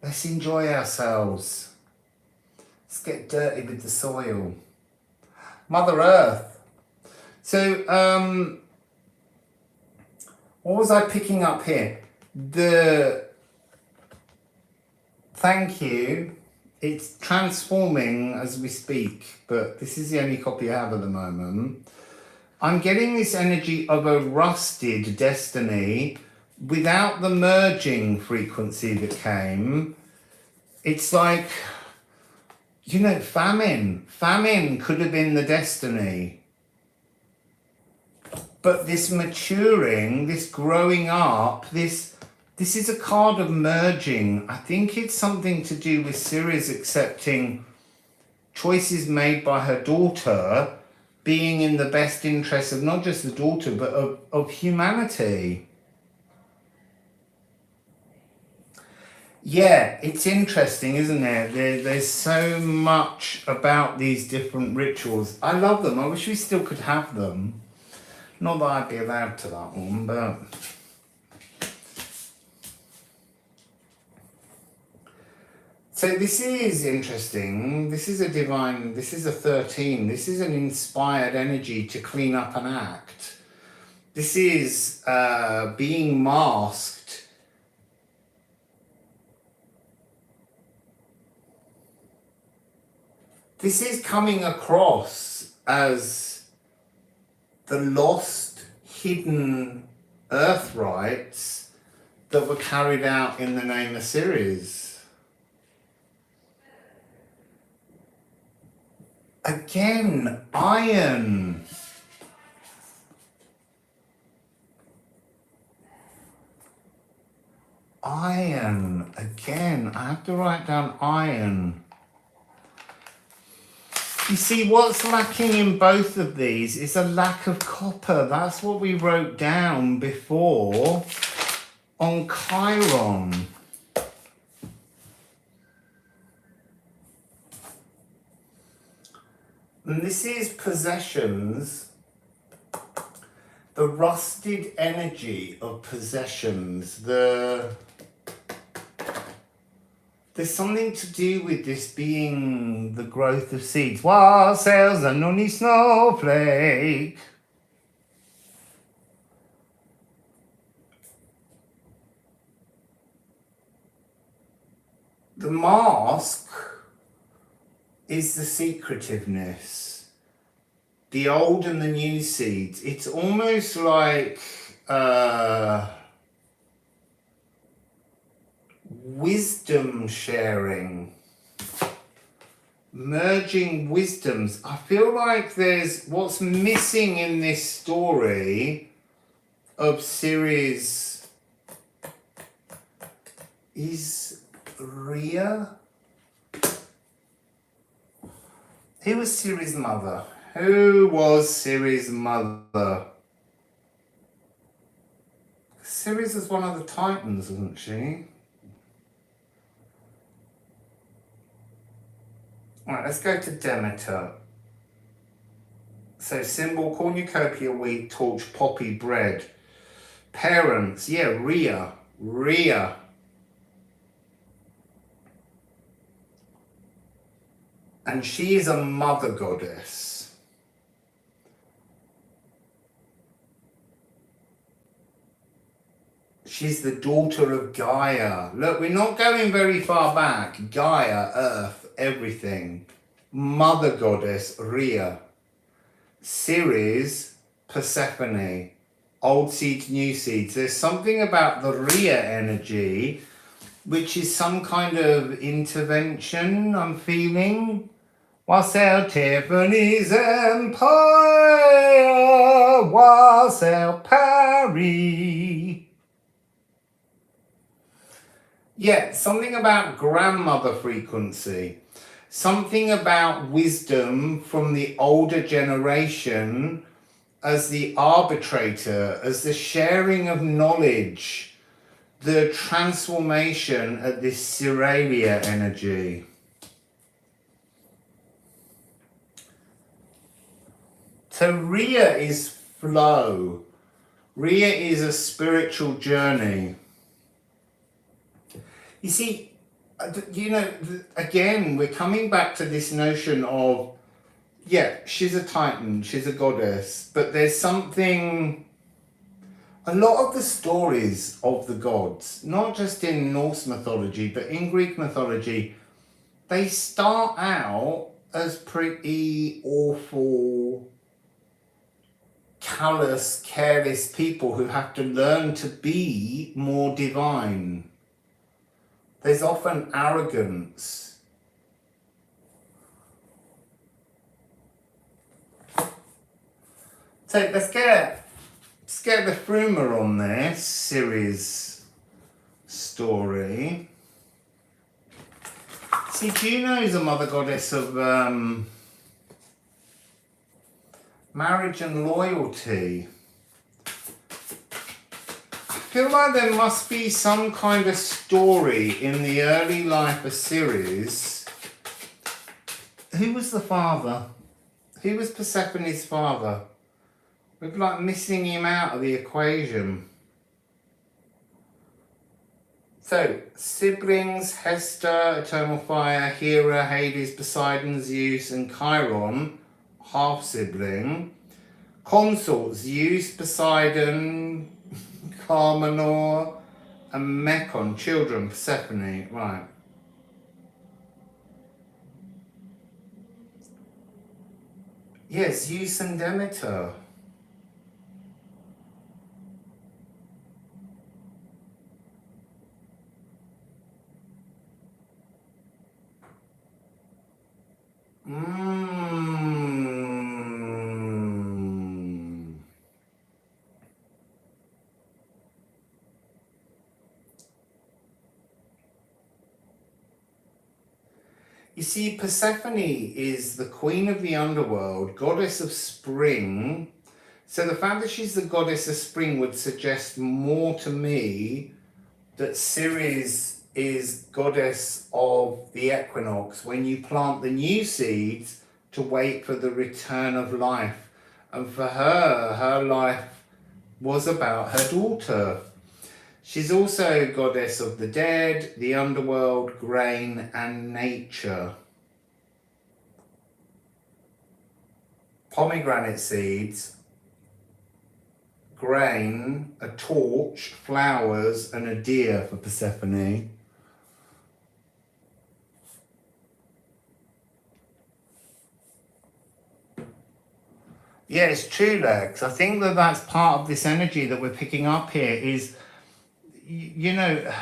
Let's enjoy ourselves. Let's get dirty with the soil. Mother Earth. So, what was I picking up here? Thank you. It's transforming as we speak, but this is the only copy I have at the moment. I'm getting this energy of a rusted destiny without the merging frequency that came. It's like, you know, famine. Famine could have been the destiny. But this maturing, this growing up, this is a card of merging. I think it's something to do with Ceres accepting choices made by her daughter being in the best interest of not just the daughter, but of humanity. Yeah, it's interesting, isn't it? There's so much about these different rituals. I love them. I wish we still could have them. Not that I'd be allowed to that one, but... So this is interesting. This is a divine, this is a 13. This is an inspired energy to clean up an act. This is being masked. This is coming across as the lost, hidden earth rites that were carried out in the name of Ceres. Again, iron. Iron. Again, I have to write down iron. You see, what's lacking in both of these is a lack of copper. That's what we wrote down before on Chiron. And this is possessions, the rusted energy of possessions. There's something to do with this being the growth of seeds. Wassail's a nunny snowflake. The mask is the secretiveness, the old and the new seeds. It's almost like wisdom sharing, merging wisdoms. I feel like there's what's missing in this story of Ceres is Rhea. Who was Ceres' mother? Who was Ceres' mother? Ceres is one of the Titans, isn't she? Alright, let's go to Demeter. So symbol, cornucopia, wheat, torch, poppy, bread. Parents, yeah, Rhea. Rhea. And she is a mother goddess. She's the daughter of Gaia. Look, we're not going very far back. Gaia, Earth, everything. Mother goddess, Rhea. Ceres, Persephone. Old seeds, new seeds. There's something about the Rhea energy, which is some kind of intervention I'm feeling. Wassail, Tiffany's Empire. Wassail, Paris. Yeah, something about grandmother frequency. Something about wisdom from the older generation as the arbitrator, as the sharing of knowledge, the transformation of this Cecilia energy. So Rhea is flow. Rhea is a spiritual journey. You see, you know, again, we're coming back to this notion of, yeah, she's a titan, she's a goddess, but there's something, a lot of the stories of the gods, not just in Norse mythology, but in Greek mythology, they start out as pretty awful, callous, careless people who have to learn to be more divine. There's often arrogance. So let's get Liffruma on this series story. See, Juno is a mother goddess of marriage and loyalty. I feel like there must be some kind of story in the early life of Ceres. Who was the father? Who was Persephone's father? We're like missing him out of the equation. So, siblings, Hester, Eternal Fire, Hera, Hades, Poseidon, Zeus, and Chiron, half-sibling. Consorts, Zeus, Poseidon, Carmenor, and Mekon, children, Persephone, right. Yes, Zeus and Demeter. You see, Persephone is the queen of the underworld, goddess of spring. So the fact that she's the goddess of spring would suggest more to me that Ceres is goddess of the equinox, when you plant the new seeds to wait for the return of life. And for her, her life was about her daughter. She's also goddess of the dead, the underworld, grain, and nature. Pomegranate seeds, grain, a torch, flowers, and a deer for Persephone. Yeah, it's true, Lex. I think that that's part of this energy that we're picking up here is, you know,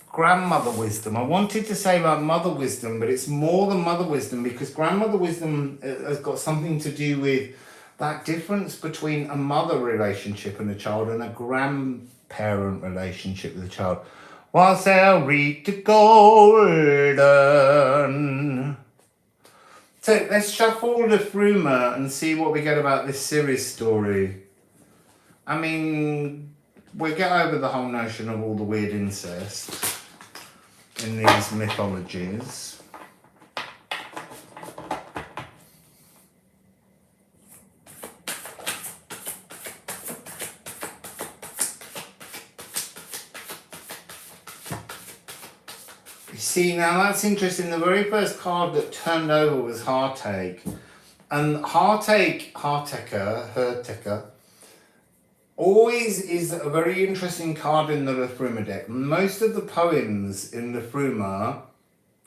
grandmother wisdom. I wanted to say like mother wisdom, but it's more than mother wisdom, because grandmother wisdom has got something to do with that difference between a mother relationship and a child and a grandparent relationship with a child. Wassail, read the golden. So let's shuffle Liffruma and see what we get about this Ceres story. I mean, we'll get over the whole notion of all the weird incest in these mythologies. See, now that's interesting. The very first card that turned over was Heartache. And Heartaker, always is a very interesting card in the Liffruma deck. Most of the poems in Liffruma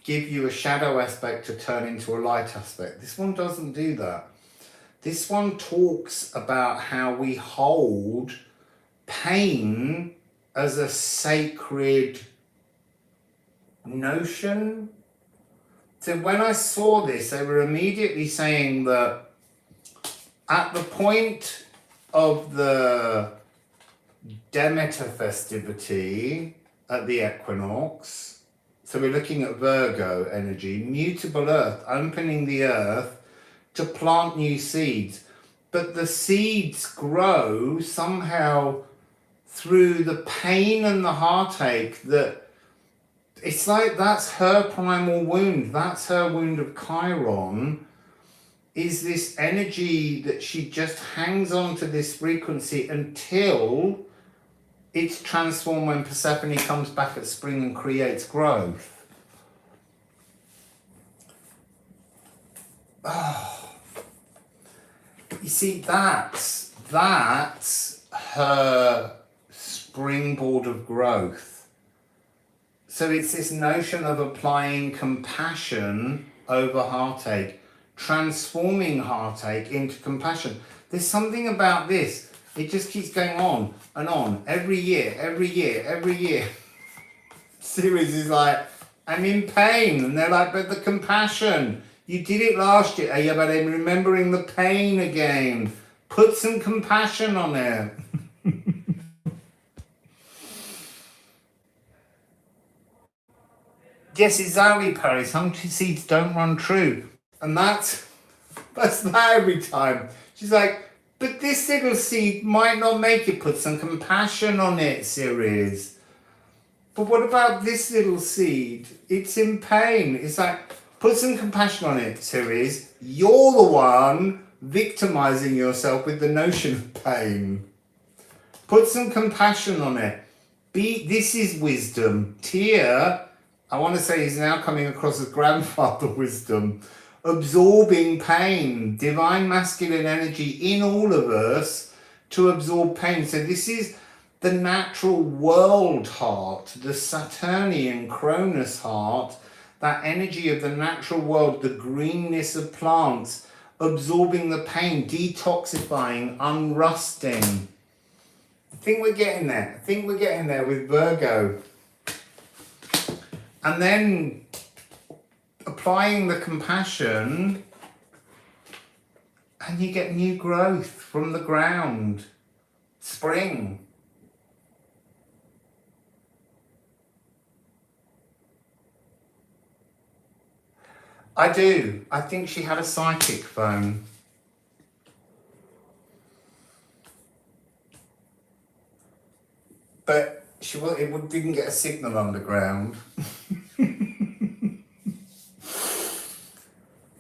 give you a shadow aspect to turn into a light aspect. This one doesn't do that. This one talks about how we hold pain as a sacred notion. So when I saw this, they were immediately saying that at the point of the Demeter festivity at the equinox, so we're looking at Virgo energy, mutable earth, opening the earth to plant new seeds. But the seeds grow somehow through the pain and the heartache that it's like that's her primal wound. That's her wound of Chiron, is this energy that she just hangs on to this frequency until it's transformed when Persephone comes back at spring and creates growth. Oh. You see, that's her springboard of growth. So it's this notion of applying compassion over heartache, transforming heartache into compassion. There's something about this. It just keeps going on and on. Every year. Ceres is like, I'm in pain. And they're like, but the compassion. You did it last year. Yeah, but I'm remembering the pain again. Put some compassion on it. Yes, exactly, Perry. Some seeds don't run true. And that's that every time. She's like, but this little seed might not make it. Put some compassion on it, Ceres. But what about this little seed? It's in pain. It's like, put some compassion on it, Ceres. You're the one victimizing yourself with the notion of pain. Put some compassion on it. This is wisdom. Tyr, I want to say, he's now coming across as grandfather wisdom. Absorbing pain, divine masculine energy in all of us to absorb pain. So this is the natural world heart, the Saturnian Cronus heart, that energy of the natural world, the greenness of plants, absorbing the pain, detoxifying, unrusting. I think we're getting there. I think we're getting there with Virgo. And then applying the compassion, and you get new growth from the ground. Spring. I do. I think she had a psychic phone. But it didn't get a signal underground.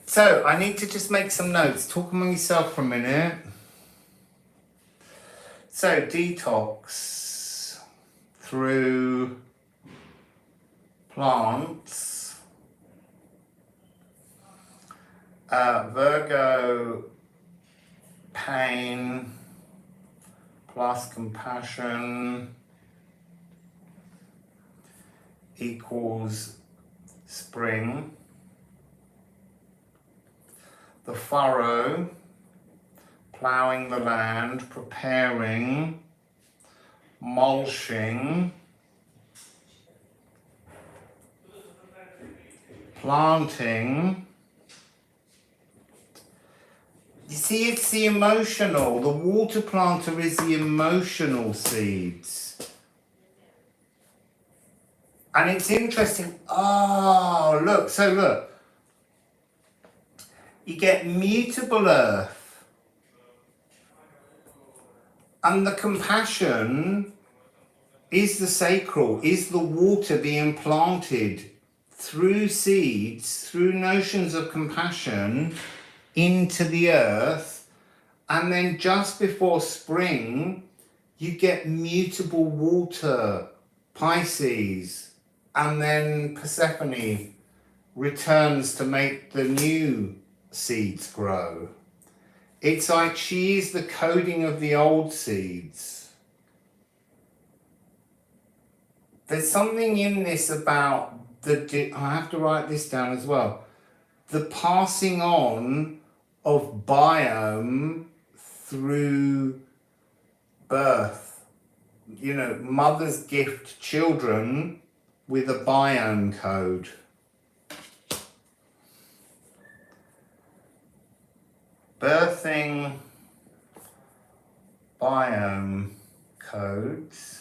So I need to just make some notes. Talk among yourself for a minute. So detox through plants. Virgo, pain plus compassion equals spring. The furrow, ploughing the land, preparing, mulching, planting. You see, it's the emotional. The water planter is the emotional seeds. And it's interesting. Oh, look. So look. You get mutable earth. And the compassion is the sacral, is the water being planted through seeds, through notions of compassion into the earth. And then just before spring, you get mutable water, Pisces. And then Persephone returns to make the new seeds grow. It's like she's the coding of the old seeds. There's something in this about I have to write this down as well. The passing on of biome through birth. You know, mothers gift children with a biome code. Birthing biome codes.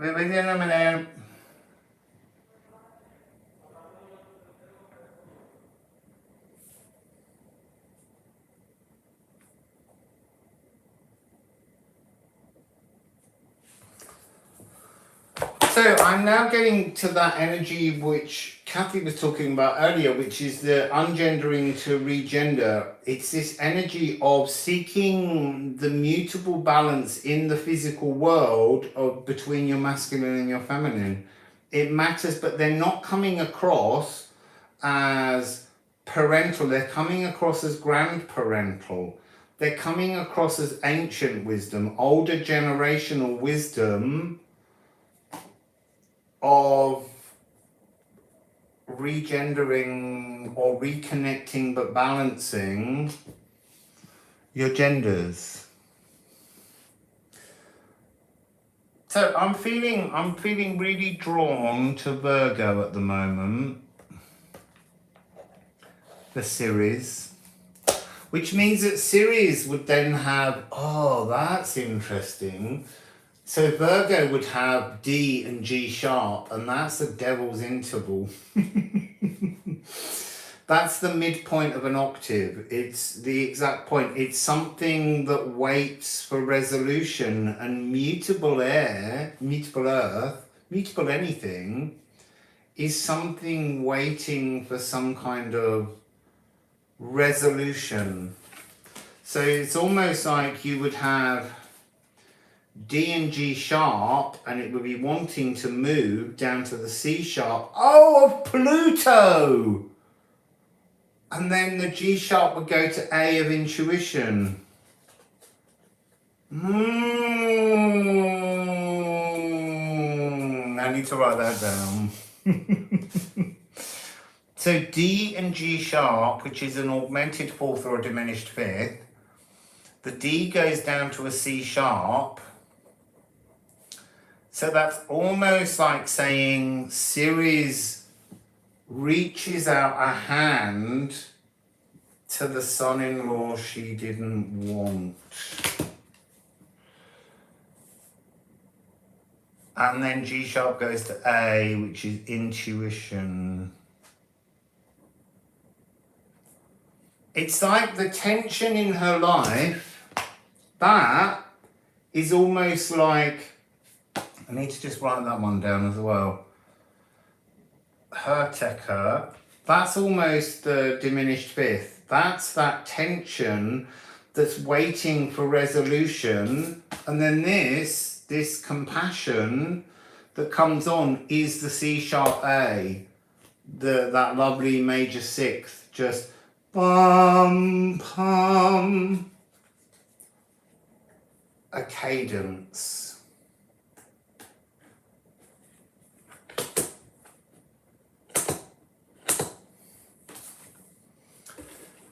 I'll be with you in a minute. So I'm now getting to that energy which Kathy was talking about earlier, which is the ungendering to regender. It's this energy of seeking the mutable balance in the physical world of between your masculine and your feminine. It matters, but they're not coming across as parental. They're coming across as grandparental. They're coming across as ancient wisdom, older generational wisdom of regendering or reconnecting but balancing your genders. So I'm feeling really drawn to Virgo at the moment. The Ceres, which means that Ceres would then have, oh, that's interesting. So Virgo would have D and G sharp, and that's the devil's interval. That's the midpoint of an octave. It's the exact point. It's something that waits for resolution, and mutable air, mutable earth, mutable anything is something waiting for some kind of resolution. So it's almost like you would have D and G sharp, and it would be wanting to move down to the C sharp. Oh, of Pluto! And then the G sharp would go to A of intuition. I need to write that down. So D and G sharp, which is an augmented fourth or a diminished fifth, the D goes down to a C sharp. So that's almost like saying Ceres reaches out a hand to the son-in-law she didn't want. And then G sharp goes to A, which is intuition. It's like the tension in her life, that is almost like, I need to just write that one down as well. Her Techer, that's almost the diminished fifth. That's that tension that's waiting for resolution. And then this compassion that comes on is the C sharp A, that lovely major sixth, just bum, pum, a cadence.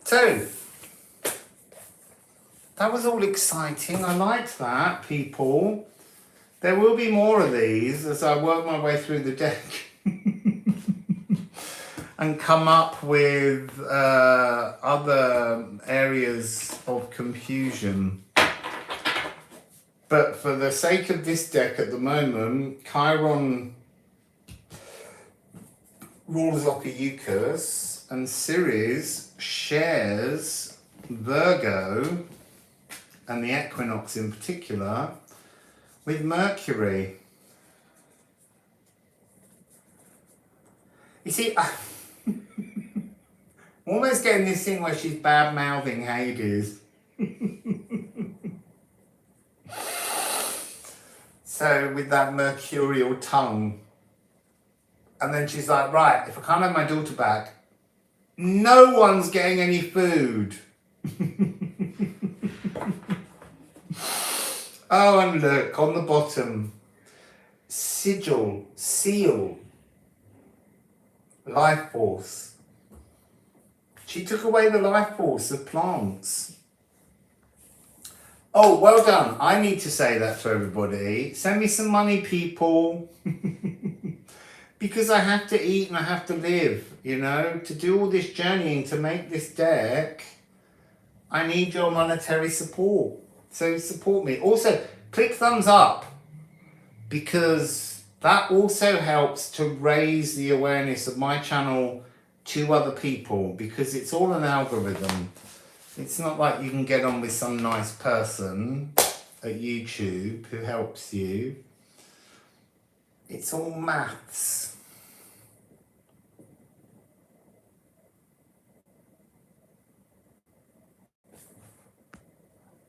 So, that was all exciting. I liked that, people. There will be more of these as I work my way through the deck and come up with other areas of confusion. But for the sake of this deck at the moment, Chiron rules Ophiuchus and Ceres shares Virgo, and the equinox in particular, with Mercury. You see, I'm almost getting this thing where she's bad-mouthing Hades. So with that mercurial tongue. And then she's like, right, if I can't have my daughter back, no one's getting any food. Oh, and look, on the bottom, sigil, seal, life force. She took away the life force of plants. Oh, well done. I need to say that to everybody. Send me some money, people. Because I have to eat and I have to live, you know. To do all this journeying, to make this deck, I need your monetary support. So support me. Also, click thumbs up. Because that also helps to raise the awareness of my channel to other people. Because it's all an algorithm. It's not like you can get on with some nice person at YouTube who helps you. It's all maths.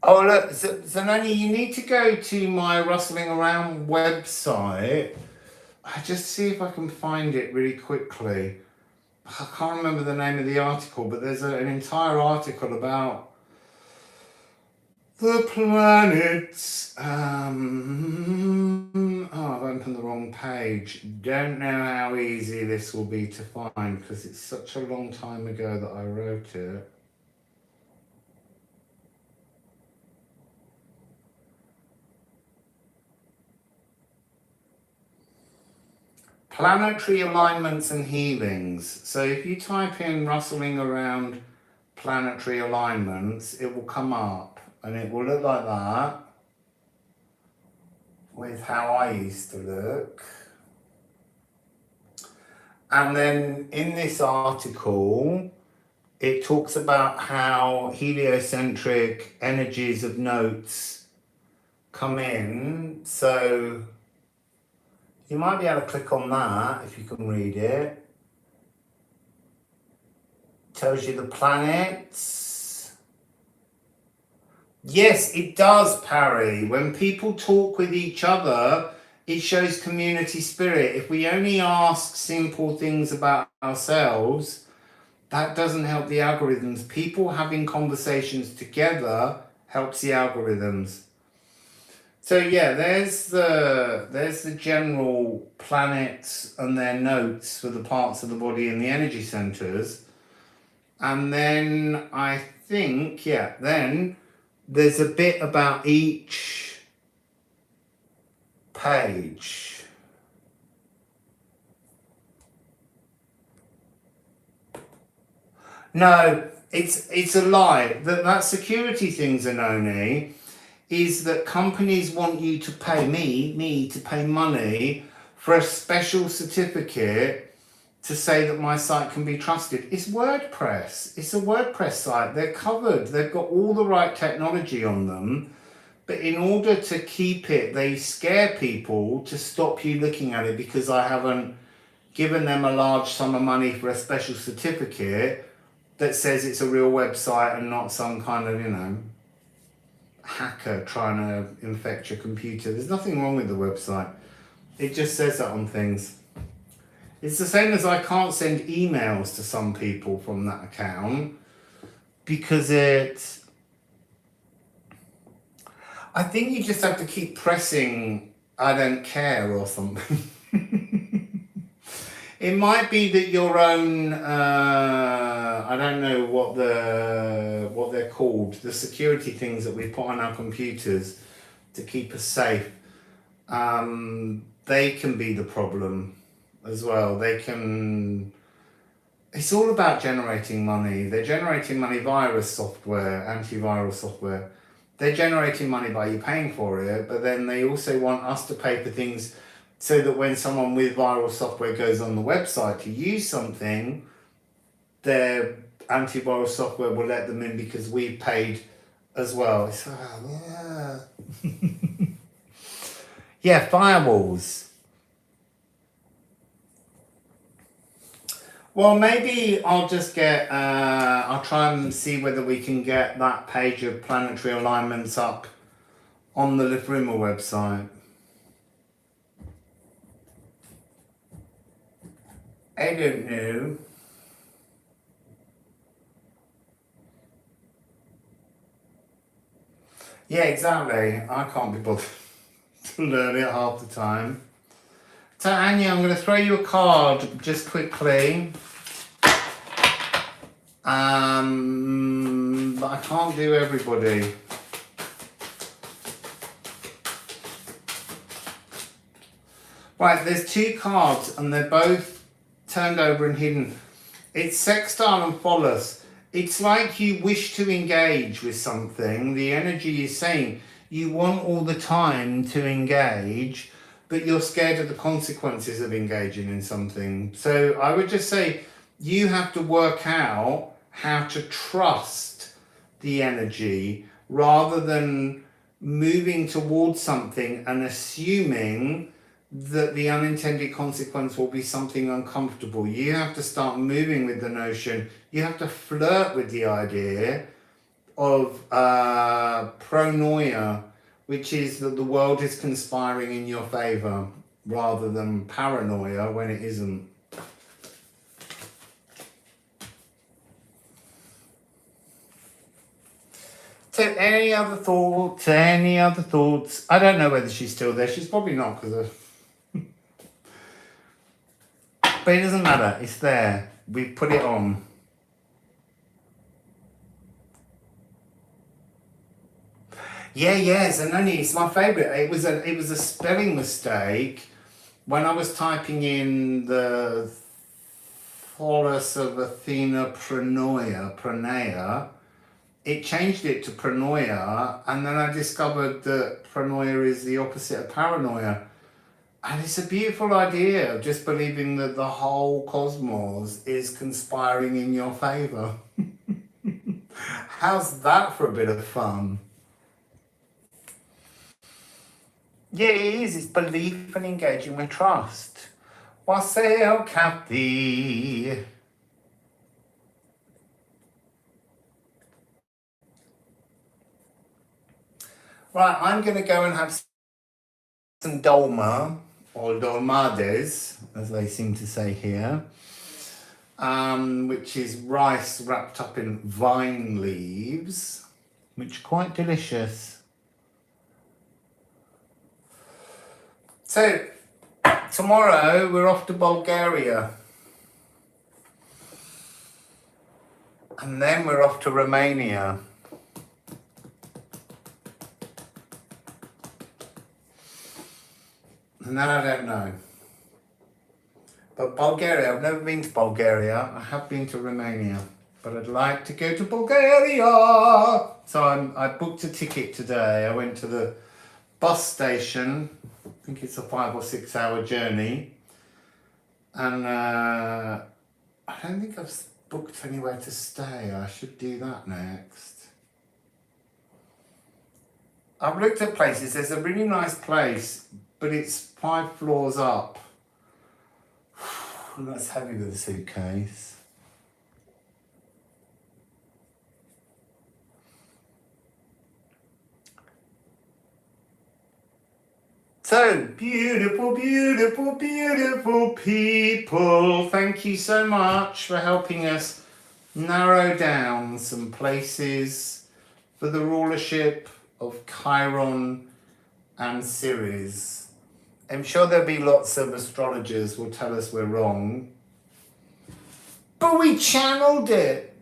Oh look, Zanoni, you need to go to my Rustling Around website. I just see if I can find it really quickly. I can't remember the name of the article, but there's an entire article about the planets. Oh, I've opened the wrong page. Don't know how easy this will be to find because it's such a long time ago that I wrote it. Planetary alignments and healings. So if you type in Rustling Around planetary alignments, it will come up and it will look like that with how I used to look. And then in this article, it talks about how heliocentric energies of notes come in. So you might be able to click on that if you can read it. Tells you the planets. Yes, it does, Parry. When people talk with each other, it shows community spirit. If we only ask simple things about ourselves, that doesn't help the algorithms. People having conversations together helps the algorithms. So yeah, there's the general planets and their notes for the parts of the body and the energy centers. And then I think, yeah, then there's a bit about each page. No, it's a lie. That security thing, Zanoni, is that companies want you to pay me to pay money for a special certificate to say that my site can be trusted. It's WordPress. It's a WordPress site. They're covered. They've got all the right technology on them. But in order to keep it, they scare people to stop you looking at it because I haven't given them a large sum of money for a special certificate that says it's a real website and not some kind of, you know, hacker trying to infect your computer. There's nothing wrong with the website. It just says that on things. It's the same as I can't send emails to some people from that account because I think you just have to keep pressing I don't care or something. It might be that your own, I don't know what they're called, the security things that we put on our computers to keep us safe. They can be the problem as well. It's all about generating money. They're generating money, virus software, antiviral software. they're generating money by you paying for it, but then they also want us to pay for things so that when someone with viral software goes on the website to use something, their antiviral software will let them in because we've paid as well. It's yeah. Yeah, firewalls. Well, maybe I'll just get, I'll try and see whether we can get that page of planetary alignments up on the Liffruma website. I don't know. Yeah, exactly. I can't be bothered to learn it half the time. So, Anya, I'm going to throw you a card just quickly. But I can't do everybody. Right, there's two cards and they're both turned over and hidden. It's Sextile and Follis. It's like you wish to engage with something. The energy is saying you want all the time to engage, but you're scared of the consequences of engaging in something. So I would just say you have to work out how to trust the energy rather than moving towards something and assuming that the unintended consequence will be something uncomfortable. You have to start moving with the notion. You have to flirt with the idea of pronoia, which is that the world is conspiring in your favor rather than paranoia when it isn't. So any other thoughts? Any other thoughts? I don't know whether she's still there. She's probably not because of... But it doesn't matter. It's there. We put it on. Yeah, Zanoni. It's my favourite. It was a spelling mistake when I was typing in the Follis of Athena Pranea. It changed it to pronoia, and then I discovered that pronoia is the opposite of paranoia. And it's a beautiful idea of just believing that the whole cosmos is conspiring in your favour. How's that for a bit of fun? Yeah, it is. It's belief and engaging with trust. Wassail, Kathy. Right, I'm going to go and have some dolma, or dolmades, as they seem to say here, which is rice wrapped up in vine leaves, which are quite delicious. So, tomorrow we're off to Bulgaria. And then we're off to Romania. And then I don't know. But Bulgaria, I've never been to Bulgaria. I have been to Romania. But I'd like to go to Bulgaria. So I booked a ticket today. I went to the bus station. I think it's a 5 or 6 hour journey. And I don't think I've booked anywhere to stay. I should do that next. I've looked at places. There's a really nice place, but it's 5 floors up. That's heavy with a suitcase. So, beautiful, beautiful, beautiful people. Thank you so much for helping us narrow down some places for the rulership of Chiron and Ceres. I'm sure there'll be lots of astrologers who will tell us we're wrong. But we channeled it.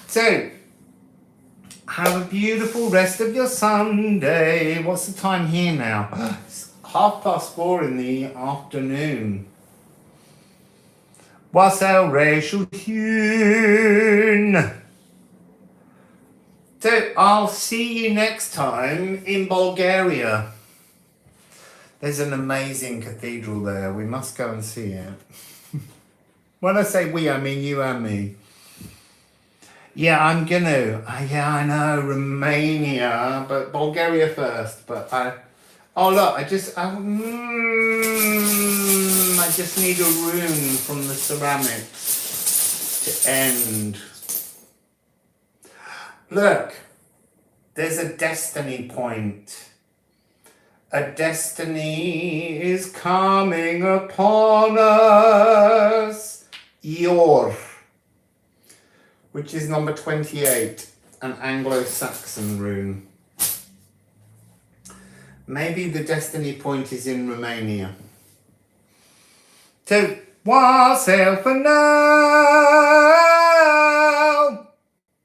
So, have a beautiful rest of your Sunday. What's the time here now? It's 4:30 in the afternoon. Wassail, Rachel Hune. So I'll see you next time in Bulgaria. There's an amazing cathedral there. We must go and see it. When I say we, I mean you and me. Yeah, I'm gonna. Yeah, I know, Romania, but Bulgaria first. But oh look, I just need a rune from the ceramics to end. Look, there's a destiny point. A destiny is coming upon us. Yor, which is number 28, an Anglo-Saxon rune. Maybe the destiny point is in Romania. So, wassail for now.